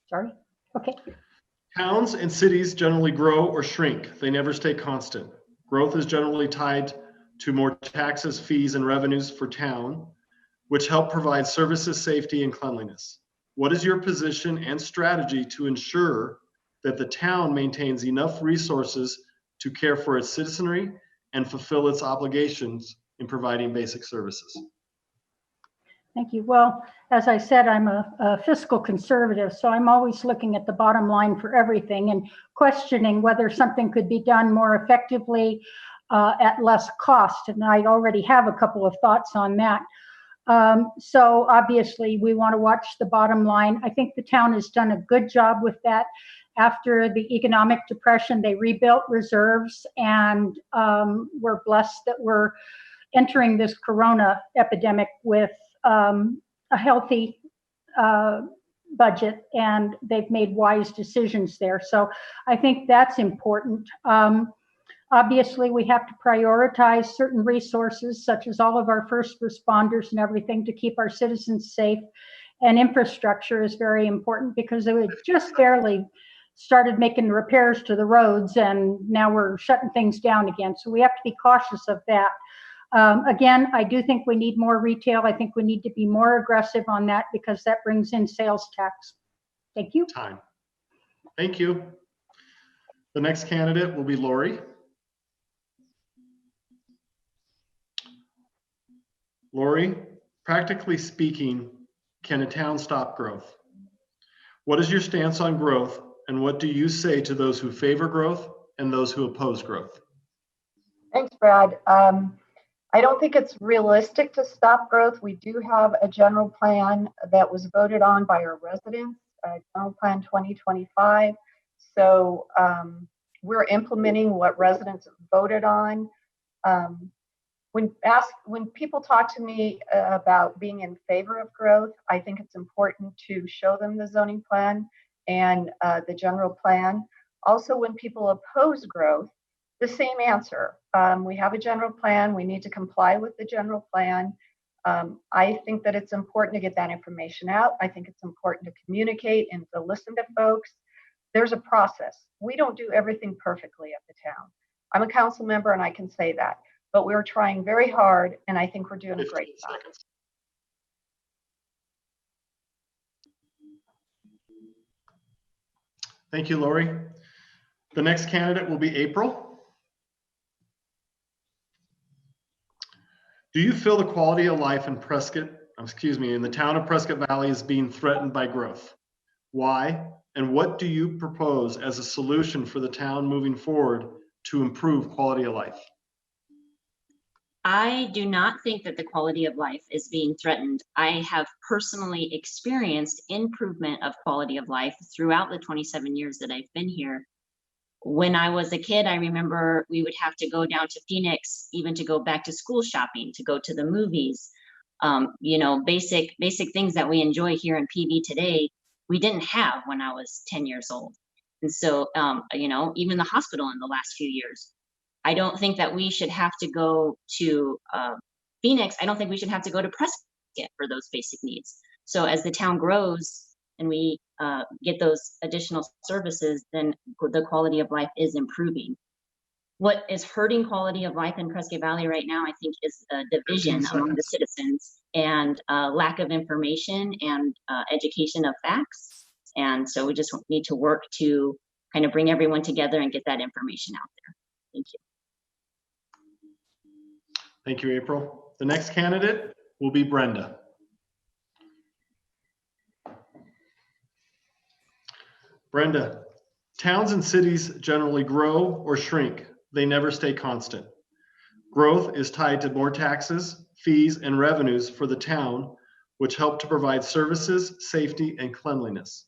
Sorry. Okay. Towns and cities generally grow or shrink. They never stay constant. Growth is generally tied to more taxes, fees, and revenues for town, which help provide services, safety, and cleanliness. What is your position and strategy to ensure that the town maintains enough resources to care for its citizenry and fulfill its obligations in providing basic services? Thank you. Well, as I said, I'm a fiscal conservative, so I'm always looking at the bottom line for everything and questioning whether something could be done more effectively at less cost. And I already have a couple of thoughts on that. So obviously we want to watch the bottom line. I think the town has done a good job with that. After the economic depression, they rebuilt reserves, and we're blessed that we're entering this corona epidemic with a healthy budget, and they've made wise decisions there. So I think that's important. Obviously, we have to prioritize certain resources, such as all of our first responders and everything, to keep our citizens safe. And infrastructure is very important because they just barely started making repairs to the roads, and now we're shutting things down again. So we have to be cautious of that. Again, I do think we need more retail. I think we need to be more aggressive on that because that brings in sales tax. Thank you. Time. Thank you. The next candidate will be Lori. Lori, practically speaking, can a town stop growth? What is your stance on growth, and what do you say to those who favor growth and those who oppose growth? Thanks, Brad. I don't think it's realistic to stop growth. We do have a general plan that was voted on by our residents, General Plan 2025. So we're implementing what residents voted on. When people talk to me about being in favor of growth, I think it's important to show them the zoning plan and the general plan. Also, when people oppose growth, the same answer. We have a general plan. We need to comply with the general plan. I think that it's important to get that information out. I think it's important to communicate and to listen to folks. There's a process. We don't do everything perfectly at the town. I'm a council member and I can say that, but we're trying very hard and I think we're doing a great job. Thank you, Lori. The next candidate will be April. Do you feel the quality of life in in the town of Prescott Valley is being threatened by growth? Why? And what do you propose as a solution for the town moving forward to improve quality of life? I do not think that the quality of life is being threatened. I have personally experienced improvement of quality of life throughout the 27 years that I've been here. When I was a kid, I remember we would have to go down to Phoenix, even to go back to school shopping, to go to the movies. You know, basic things that we enjoy here in PV today, we didn't have when I was 10 years old. And so, you know, even the hospital in the last few years, I don't think that we should have to go to Phoenix, I don't think we should have to go to Prescott for those basic needs. So as the town grows and we get those additional services, then the quality of life is improving. What is hurting quality of life in Prescott Valley right now, I think, is division among the citizens and lack of information and education of facts. And so we just need to work to kind of bring everyone together and get that information out there. Thank you. Thank you, April. The next candidate will be Brenda. Brenda, towns and cities generally grow or shrink. They never stay constant. Growth is tied to more taxes, fees, and revenues for the town, which help to provide services, safety, and cleanliness.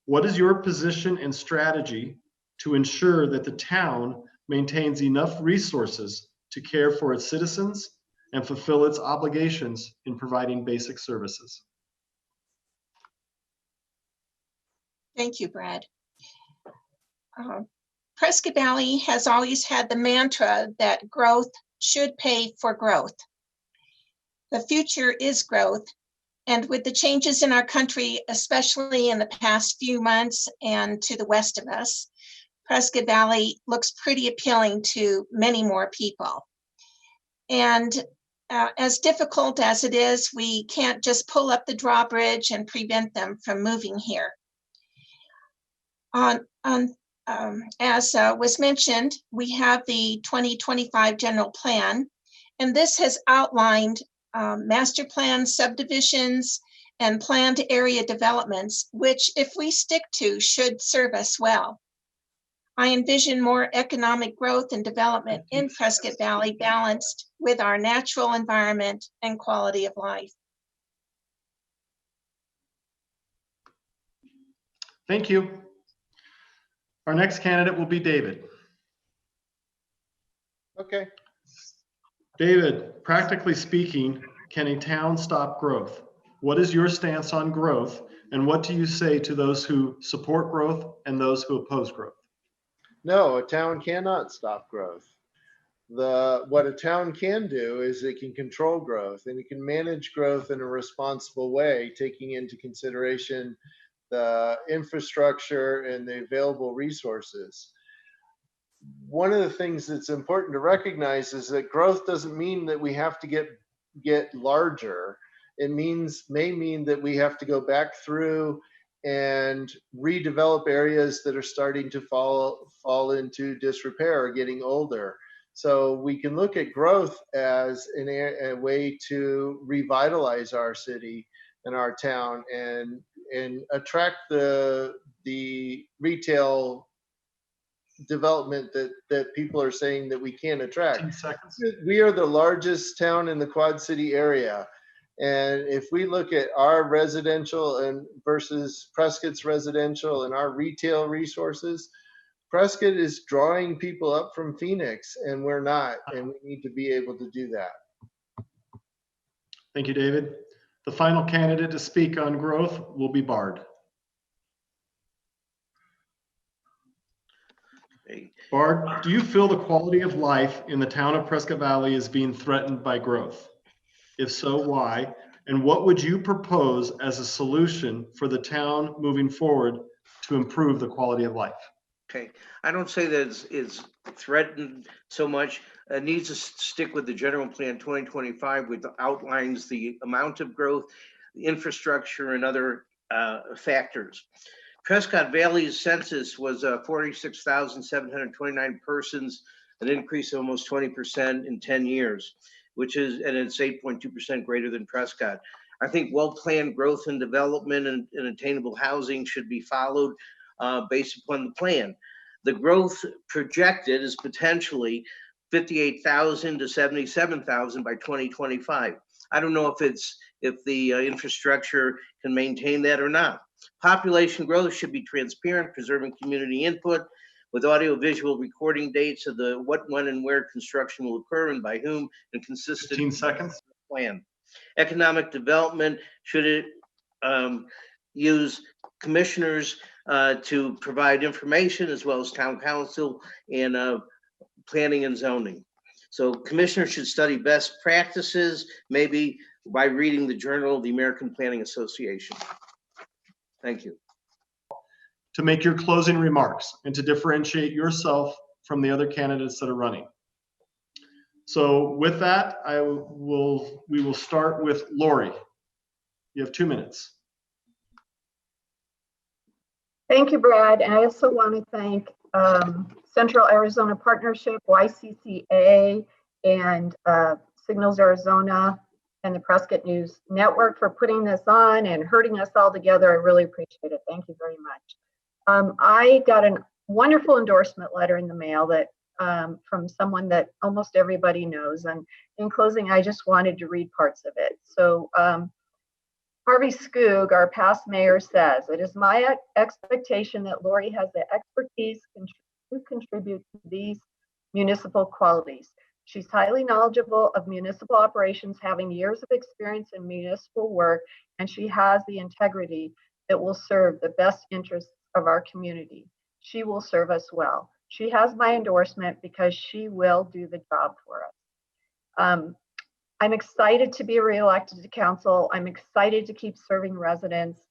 What is your position and strategy to ensure that the town maintains enough resources to care for its citizens and fulfill its obligations in providing basic services? Thank you, Brad. Prescott Valley has always had the mantra that growth should pay for growth. The future is growth, and with the changes in our country, especially in the past few months and to the west of us, Prescott Valley looks pretty appealing to many more people. And as difficult as it is, we can't just pull up the drawbridge and prevent them from moving here. As was mentioned, we have the 2025 general plan, and this has outlined master plan subdivisions and planned area developments, which if we stick to should serve us well. I envision more economic growth and development in Prescott Valley balanced with our natural environment and quality of life. Thank you. Our next candidate will be David. Okay. David, practically speaking, can a town stop growth? What is your stance on growth, and what do you say to those who support growth and those who oppose growth? No, a town cannot stop growth. What a town can do is it can control growth, and it can manage growth in a responsible way, taking into consideration the infrastructure and the available resources. One of the things that's important to recognize is that growth doesn't mean that we have to get larger. It may mean that we have to go back through and redevelop areas that are starting to fall into disrepair or getting older. So we can look at growth as a way to revitalize our city and our town and attract the retail development that people are saying that we can't attract. 15 seconds. We are the largest town in the Quad City area. And if we look at our residential and versus Prescott's residential and our retail resources, Prescott is drawing people up from Phoenix, and we're not, and we need to be able to do that. Thank you, David. The final candidate to speak on growth will be Bard. Bard, do you feel the quality of life in the town of Prescott Valley is being threatened by growth? If so, why? And what would you propose as a solution for the town moving forward to improve the quality of life? Okay, I don't say that it's threatened so much. It needs to stick with the general plan 2025, which outlines the amount of growth, the infrastructure, and other factors. Prescott Valley's census was 46,729 persons, an increase of almost 20% in 10 years, and it's 8.2% greater than Prescott. I think well-planned growth and development and attainable housing should be followed based upon the plan. The growth projected is potentially 58,000 to 77,000 by 2025. I don't know if the infrastructure can maintain that or not. Population growth should be transparent, preserving community input with audio-visual recording dates of the what, when, and where construction will occur and by whom, and consistent 15 seconds. Plan. Economic development should use commissioners to provide information, as well as town council and planning and zoning. So commissioners should study best practices, maybe by reading the Journal of the American Planning Association. Thank you. To make your closing remarks and to differentiate yourself from the other candidates that are running. So with that, we will start with Lori. You have 2 minutes. Thank you, Brad. And I also want to thank Central Arizona Partnership, YCCA, and Signals Arizona and the Prescott News Network for putting this on and herding us all together. I really appreciate it. Thank you very much. I got a wonderful endorsement letter in the mail that from someone that almost everybody knows. And in closing, I just wanted to read parts of it. So Harvey Skoog, our past mayor, says, "It is my expectation that Lori has the expertise to contribute to these municipal qualities. She's highly knowledgeable of municipal operations, having years of experience in municipal work, and she has the integrity that will serve the best interests of our community. She will serve us well. She has my endorsement because she will do the job for us." I'm excited to be reelected to council. I'm excited to keep serving residents.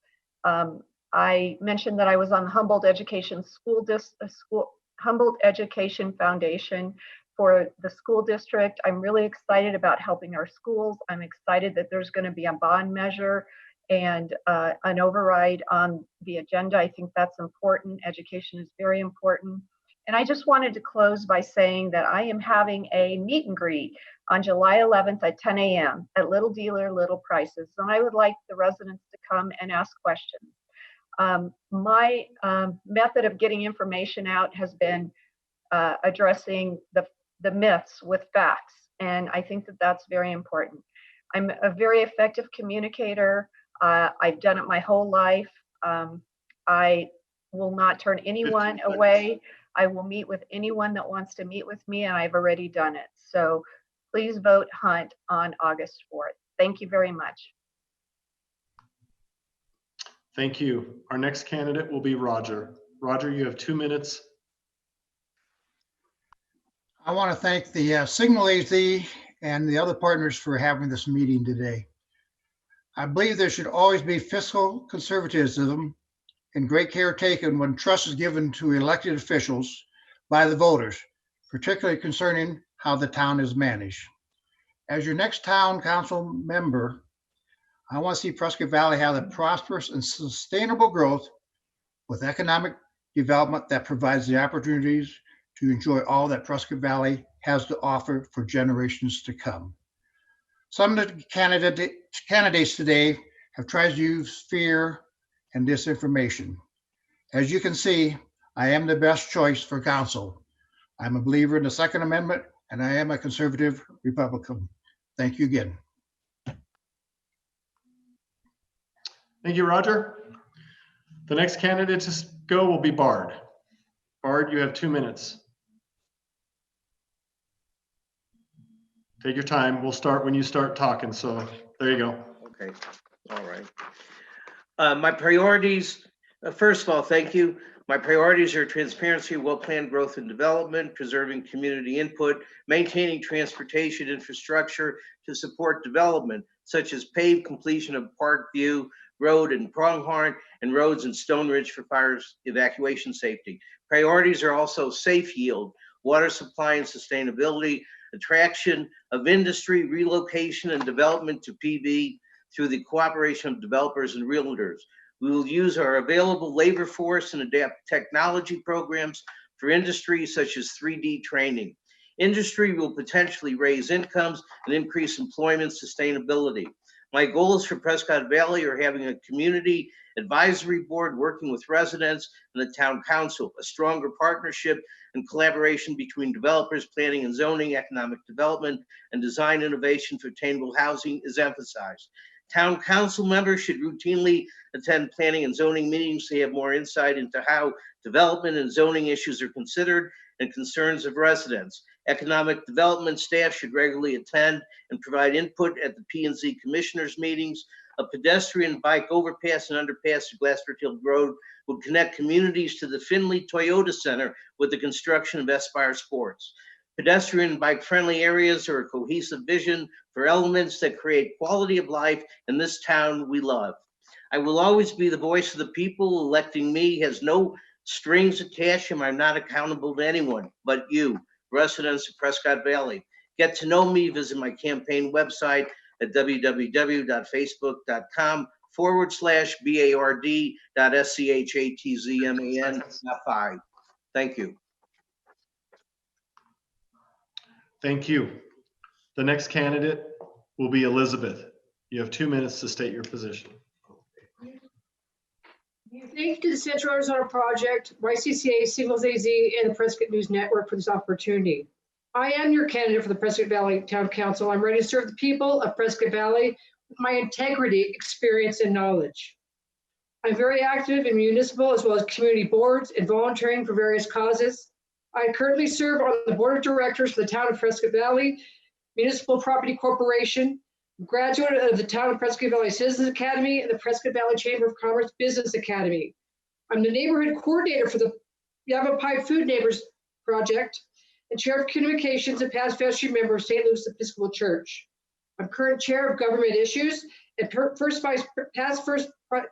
I mentioned that I was on the Humboldt Education Humboldt Education Foundation for the school district. I'm really excited about helping our schools. I'm excited that there's going to be a bond measure and an override on the agenda. I think that's important. Education is very important. And I just wanted to close by saying that I am having a meet and greet on July 11th at 10 a.m. at Little Dealer, Little Prices. And I would like the residents to come and ask questions. My method of getting information out has been addressing the myths with facts. And I think that that's very important. I'm a very effective communicator. I've done it my whole life. I will not turn anyone away. I will meet with anyone that wants to meet with me, and I've already done it. So please vote Hunt on August 4th. Thank you very much. Thank you. Our next candidate will be Roger. Roger, you have 2 minutes. I want to thank the Signal AZ and the other partners for having this meeting today. I believe there should always be fiscal conservatism and great care taken when trust is given to elected officials by the voters, particularly concerning how the town is managed. As your next town council member, I want to see Prescott Valley have a prosperous and sustainable growth with economic development that provides the opportunities to enjoy all that Prescott Valley has to offer for generations to come. Some of the candidates today have tried to use fear and disinformation. As you can see, I am the best choice for council. I'm a believer in the Second Amendment, and I am a conservative Republican. Thank you again. Thank you, Roger. The next candidate to go will be Bard. Bard, you have 2 minutes. Take your time. We'll start when you start talking. So there you go. Okay, all right. My priorities, first of all, thank you. My priorities are transparency, well-planned growth and development, preserving community input, maintaining transportation infrastructure to support development, such as paved completion of Parkview Road and Pronghorn and roads in Stone Ridge for fire evacuation safety. Priorities are also safe yield, water supply and sustainability, attraction of industry, relocation and development to PV through the cooperation of developers and realtors. We will use our available labor force and adapt technology programs for industry such as 3D training. Industry will potentially raise incomes and increase employment sustainability. My goals for Prescott Valley are having a community advisory board working with residents and the town council. A stronger partnership and collaboration between developers, planning and zoning, economic development, and design innovation for attainable housing is emphasized. Town council members should routinely attend planning and zoning meetings to have more insight into how development and zoning issues are considered and concerns of residents. Economic development staff should regularly attend and provide input at the P&Z commissioners meetings. A pedestrian bike overpass and underpass to Glassford Hill Road would connect communities to the Findlay Toyota Center with the construction of Espire Sports. pedestrian and bike-friendly areas, or a cohesive vision for elements that create quality of life in this town we love. I will always be the voice of the people. Electing me has no strings attached, and I'm not accountable to anyone but you, residents of Prescott Valley. Get to know me, visit my campaign website at www.facebook.com/BARD.SCHATZMAN.5. Thank you. Thank you. The next candidate will be Elizabeth. You have 2 minutes to state your position. Thank you to the Central Arizona Project, YCCA, Singles AZ, and the Prescott News Network for this opportunity. I am your candidate for the Prescott Valley Town Council. I'm ready to serve the people of Prescott Valley with my integrity, experience, and knowledge. I'm very active in municipal as well as community boards and volunteering for various causes. I currently serve on the board of directors for the town of Prescott Valley Municipal Property Corporation, graduate of the Town of Prescott Valley Citizens Academy and the Prescott Valley Chamber of Commerce Business Academy. I'm the neighborhood coordinator for the Yavapai Food Neighbors Project and chair of communications and past vestry member of St. Louis Episcopal Church. I'm current chair of government issues and past first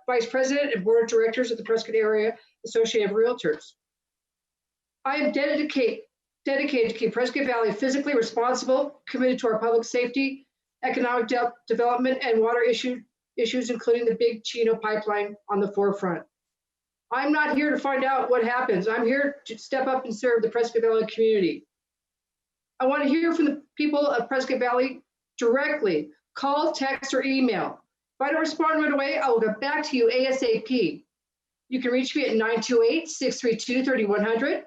vice president and board of directors at the Prescott Area Association of Realtors. I am dedicated to keep Prescott Valley physically responsible, committed to our public safety, economic development, and water issues, including the Big Chino pipeline on the forefront. I'm not here to find out what happens. I'm here to step up and serve the Prescott Valley community. I want to hear from the people of Prescott Valley directly. Call, text, or email. If I don't respond right away, I will get back to you ASAP. You can reach me at 928-632-3100.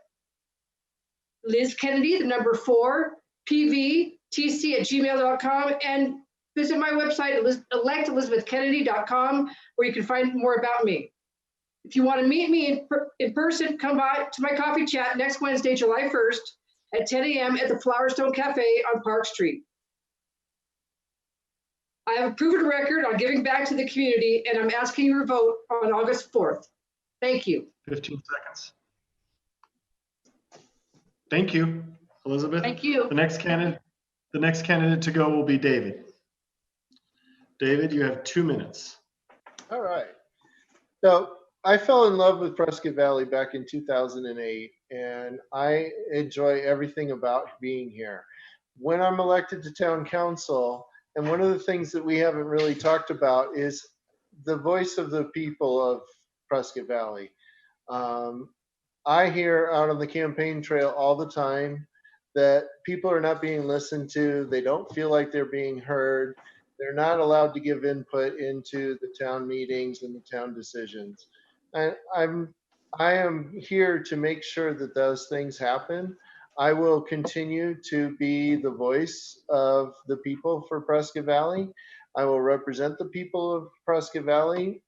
Liz Kennedy, the number 4, pvtc@gmail.com, and visit my website, electelizabethkennedy.com, where you can find more about me. If you want to meet me in person, come by to my coffee chat next Wednesday, July 1st at 10 a.m. at the Flowerstone Cafe on Park Street. I have a proven record on giving back to the community, and I'm asking your vote on August 4th. Thank you. 15 seconds. Thank you, Elizabeth. Thank you. The next candidate to go will be David. David, you have 2 minutes. All right. So I fell in love with Prescott Valley back in 2008, and I enjoy everything about being here. When I'm elected to town council, and one of the things that we haven't really talked about is the voice of the people of Prescott Valley. I hear out on the campaign trail all the time that people are not being listened to. They don't feel like they're being heard. They're not allowed to give input into the town meetings and the town decisions. And I am here to make sure that those things happen. I will continue to be the voice of the people for Prescott Valley. I will represent the people of Prescott Valley.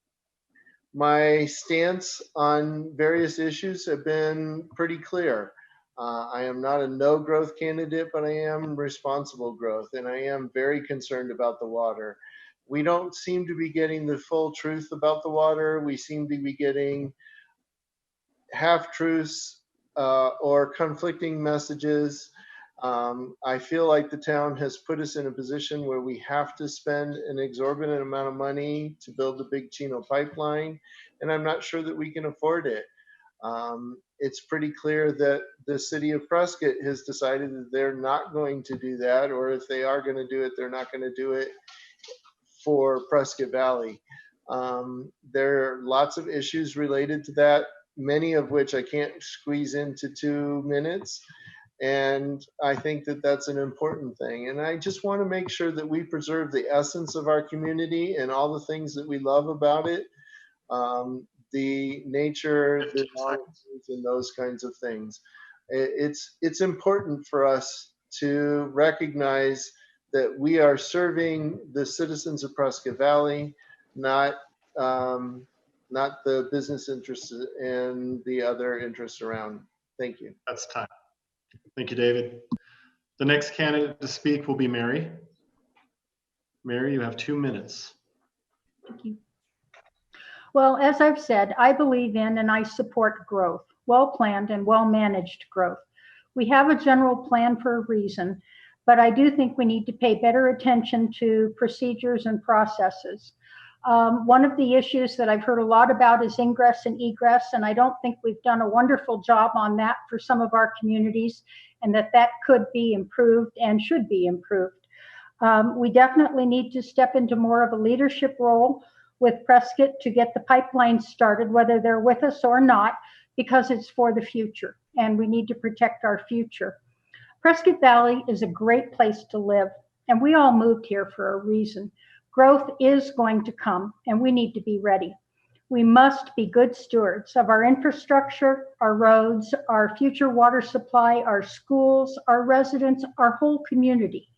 My stance on various issues have been pretty clear. I am not a no growth candidate, but I am responsible growth, and I am very concerned about the water. We don't seem to be getting the full truth about the water. We seem to be getting half truths or conflicting messages. I feel like the town has put us in a position where we have to spend an exorbitant amount of money to build the Big Chino pipeline, and I'm not sure that we can afford it. It's pretty clear that the city of Prescott has decided that they're not going to do that, or if they are going to do it, they're not going to do it for Prescott Valley. There are lots of issues related to that, many of which I can't squeeze into 2 minutes. And I think that that's an important thing. And I just want to make sure that we preserve the essence of our community and all the things that we love about it. The nature, the mountains, and those kinds of things. It's important for us to recognize that we are serving the citizens of Prescott Valley, not the business interests and the other interests around. Thank you. That's time. Thank you, David. The next candidate to speak will be Mary. Mary, you have 2 minutes. Thank you. Well, as I've said, I believe in and I support growth, well-planned and well-managed growth. We have a general plan for a reason, but I do think we need to pay better attention to procedures and processes. One of the issues that I've heard a lot about is ingress and egress, and I don't think we've done a wonderful job on that for some of our communities, and that could be improved and should be improved. We definitely need to step into more of a leadership role with Prescott to get the pipeline started, whether they're with us or not, because it's for the future, and we need to protect our future. Prescott Valley is a great place to live, and we all moved here for a reason. Growth is going to come, and we need to be ready. We must be good stewards of our infrastructure, our roads, our future water supply, our schools, our residents, our whole community.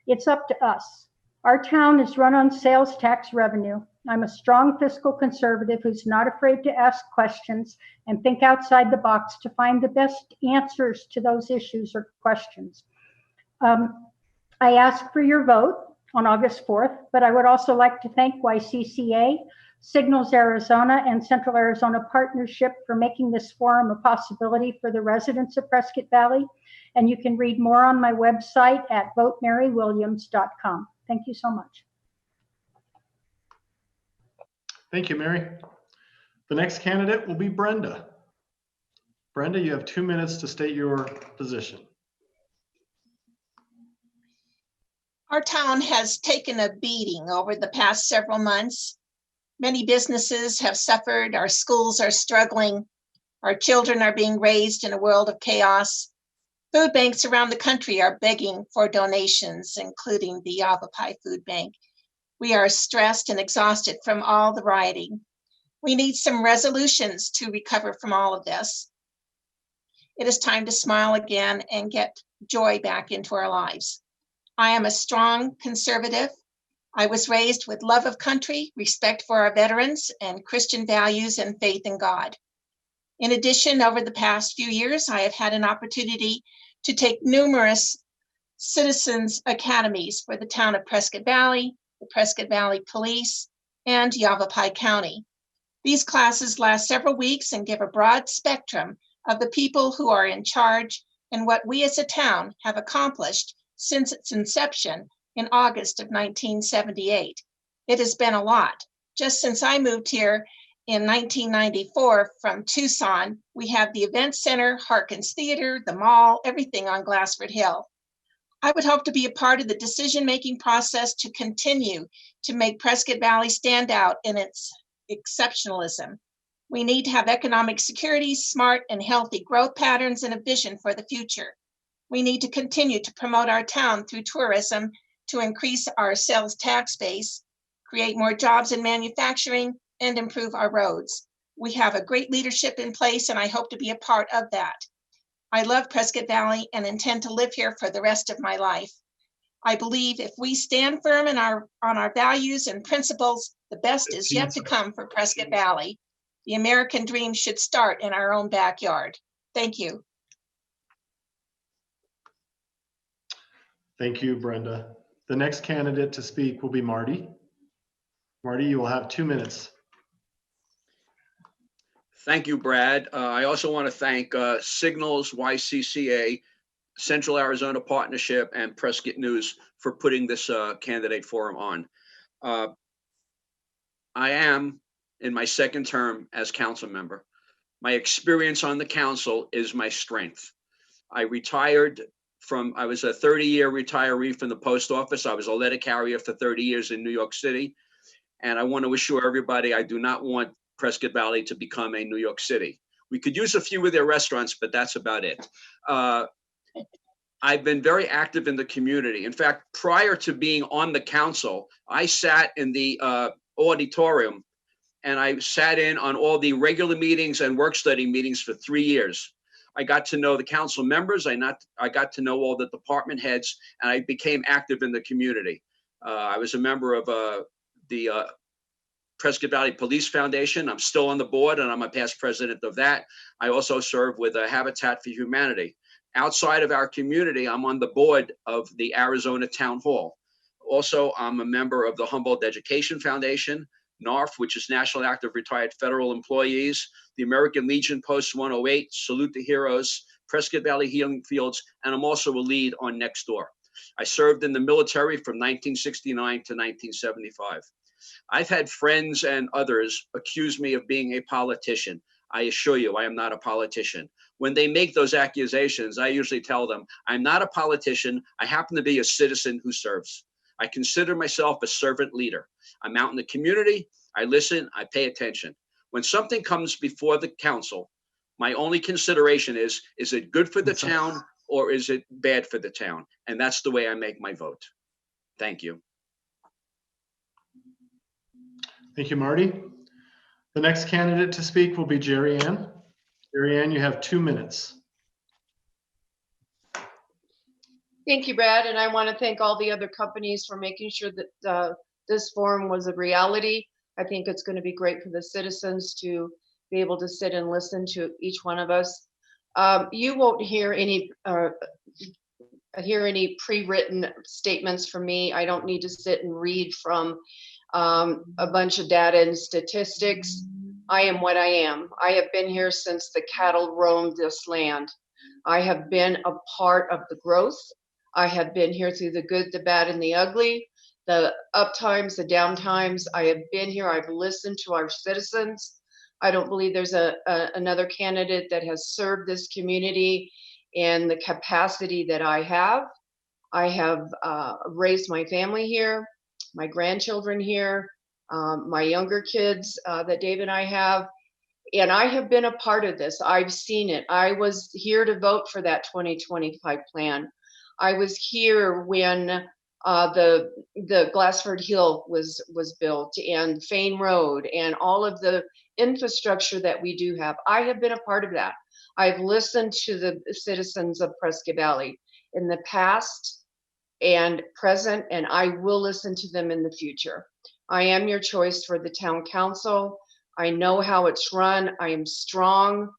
It's up to us. Our town is run on sales tax revenue. I'm a strong fiscal conservative who's not afraid to ask questions and think outside the box to find the best answers to those issues or questions. I ask for your vote on August 4th, but I would also like to thank YCCA, Signals Arizona, and Central Arizona Partnership for making this forum a possibility for the residents of Prescott Valley. And you can read more on my website at votemarywilliams.com. Thank you so much. Thank you, Mary. The next candidate will be Brenda. Brenda, you have 2 minutes to state your position. Our town has taken a beating over the past several months. Many businesses have suffered, our schools are struggling, our children are being raised in a world of chaos. Food banks around the country are begging for donations, including the Yavapai Food Bank. We are stressed and exhausted from all the rioting. We need some resolutions to recover from all of this. It is time to smile again and get joy back into our lives. I am a strong conservative. I was raised with love of country, respect for our veterans, and Christian values and faith in God. In addition, over the past few years, I have had an opportunity to take numerous citizens academies for the town of Prescott Valley, the Prescott Valley Police, and Yavapai County. These classes last several weeks and give a broad spectrum of the people who are in charge and what we as a town have accomplished since its inception in August of 1978. It has been a lot. Just since I moved here in 1994 from Tucson, we have the Event Center, Harkins Theater, the mall, everything on Glassford Hill. I would hope to be a part of the decision-making process to continue to make Prescott Valley stand out in its exceptionalism. We need to have economic security, smart and healthy growth patterns, and a vision for the future. We need to continue to promote our town through tourism to increase our sales tax base, create more jobs in manufacturing, and improve our roads. We have a great leadership in place, and I hope to be a part of that. I love Prescott Valley and intend to live here for the rest of my life. I believe if we stand firm on our values and principles, the best is yet to come for Prescott Valley. The American dream should start in our own backyard. Thank you. Thank you, Brenda. The next candidate to speak will be Marty. Marty, you will have 2 minutes. Thank you, Brad. I also want to thank Signals, YCCA, Central Arizona Partnership, and Prescott News for putting this candidate forum on. I am in my second term as council member. My experience on the council is my strength. I retired I was a 30-year retiree from the post office. I was a letter carrier for 30 years in New York City. And I want to assure everybody, I do not want Prescott Valley to become a New York City. We could use a few of their restaurants, but that's about it. I've been very active in the community. In fact, prior to being on the council, I sat in the auditorium and I sat in on all the regular meetings and work study meetings for 3 years. I got to know the council members. I got to know all the department heads, and I became active in the community. I was a member of the Prescott Valley Police Foundation. I'm still on the board, and I'm a past president of that. I also serve with Habitat for Humanity. Outside of our community, I'm on the board of the Arizona Town Hall. Also, I'm a member of the Humboldt Education Foundation, NARF, which is National Active Retired Federal Employees, the American Legion Post 108, Salute the Heroes, Prescott Valley Healing Fields, and I'm also a lead on Next Door. I served in the military from 1969 to 1975. I've had friends and others accuse me of being a politician. I assure you, I am not a politician. When they make those accusations, I usually tell them, I'm not a politician. I happen to be a citizen who serves. I consider myself a servant leader. I'm out in the community. I listen. I pay attention. When something comes before the council, my only consideration is it good for the town or is it bad for the town? And that's the way I make my vote. Thank you. Thank you, Marty. The next candidate to speak will be Jerry Ann. Jerry Ann, you have 2 minutes. Thank you, Brad, and I want to thank all the other companies for making sure that this forum was a reality. I think it's going to be great for the citizens to be able to sit and listen to each one of us. You won't hear any pre-written statements from me. I don't need to sit and read from a bunch of data and statistics. I am what I am. I have been here since the cattle roamed this land. I have been a part of the growth. I have been here through the good, the bad, and the ugly, the up times, the down times. I have been here. I've listened to our citizens. I don't believe there's another candidate that has served this community in the capacity that I have. I have raised my family here, my grandchildren here, my younger kids that Dave and I have, and I have been a part of this. I've seen it. I was here to vote for that 2025 plan. I was here when the Glassford Hill was built, and Fane Road, and all of the infrastructure that we do have. I have been a part of that. I've listened to the citizens of Prescott Valley in the past and present, and I will listen to them in the future. I am your choice for the town council. I know how it's run. I am strong.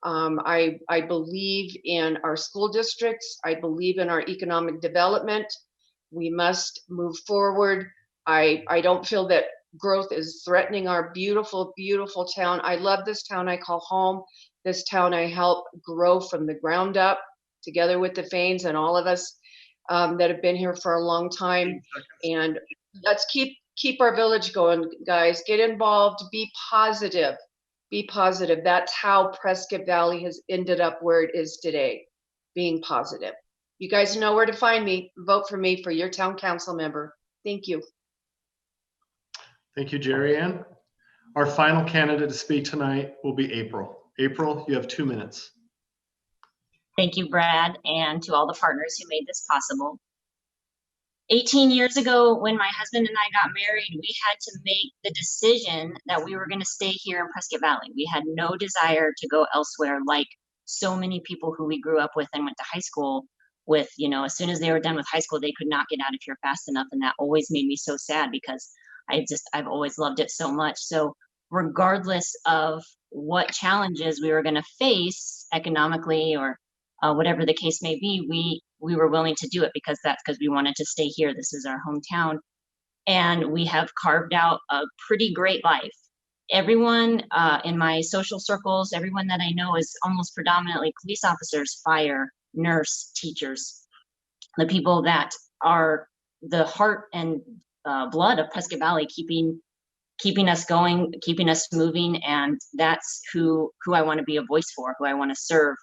I believe in our school districts. I believe in our economic development. We must move forward. I don't feel that growth is threatening our beautiful, beautiful town. I love this town I call home. This town I help grow from the ground up, together with the Fanes and all of us that have been here for a long time. And let's keep our village going, guys. Get involved, be positive. Be positive. That's how Prescott Valley has ended up where it is today, being positive. You guys know where to find me. Vote for me for your town council member. Thank you. Thank you, Jerry Ann. Our final candidate to speak tonight will be April. April, you have 2 minutes. Thank you, Brad, and to all the partners who made this possible. 18 years ago, when my husband and I got married, we had to make the decision that we were going to stay here in Prescott Valley. We had no desire to go elsewhere, like so many people who we grew up with and went to high school with. You know, as soon as they were done with high school, they could not get out of here fast enough. And that always made me so sad, because I've always loved it so much. So regardless of what challenges we were going to face economically or whatever the case may be, we were willing to do it because we wanted to stay here. This is our hometown. And we have carved out a pretty great life. Everyone in my social circles, everyone that I know is almost predominantly police officers, fire, nurse, teachers, the people that are the heart and blood of Prescott Valley, keeping us going, keeping us moving. And that's who I want to be a voice for, who I want to serve.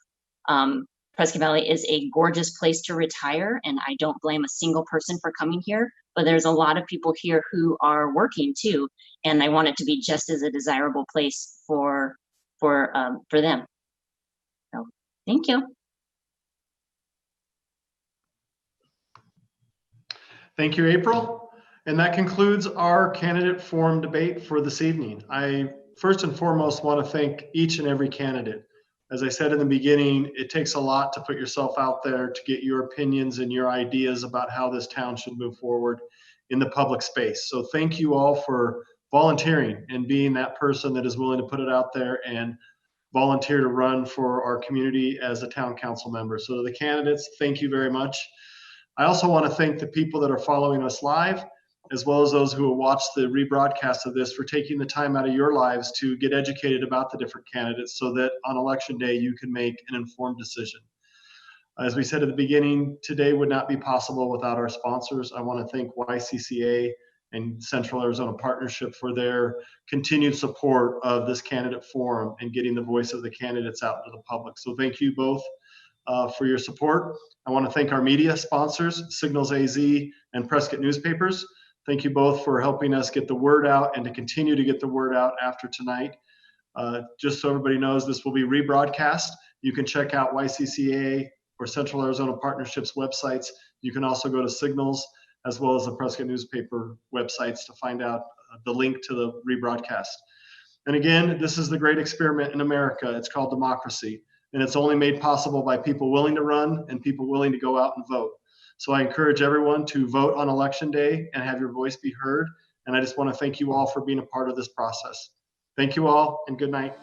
Prescott Valley is a gorgeous place to retire, and I don't blame a single person for coming here, but there's a lot of people here who are working too, and I want it to be just as a desirable place for them. So, thank you. Thank you, April. And that concludes our candidate forum debate for this evening. I first and foremost want to thank each and every candidate. As I said in the beginning, it takes a lot to put yourself out there to get your opinions and your ideas about how this town should move forward in the public space. So thank you all for volunteering and being that person that is willing to put it out there and volunteer to run for our community as a town council member. So to the candidates, thank you very much. I also want to thank the people that are following us live, as well as those who will watch the rebroadcast of this, for taking the time out of your lives to get educated about the different candidates so that on election day you can make an informed decision. As we said at the beginning, today would not be possible without our sponsors. I want to thank YCCA and Central Arizona Partnership for their continued support of this candidate forum and getting the voice of the candidates out to the public. So thank you both for your support. I want to thank our media sponsors, Signals AZ and Prescott Newspapers. Thank you both for helping us get the word out and to continue to get the word out after tonight. Just so everybody knows, this will be rebroadcast. You can check out YCCA or Central Arizona Partnership's websites. You can also go to Signals as well as the Prescott newspaper websites to find out the link to the rebroadcast. And again, this is the great experiment in America. It's called democracy, and it's only made possible by people willing to run and people willing to go out and vote. So I encourage everyone to vote on Election Day and have your voice be heard. And I just want to thank you all for being a part of this process. Thank you all, and good night.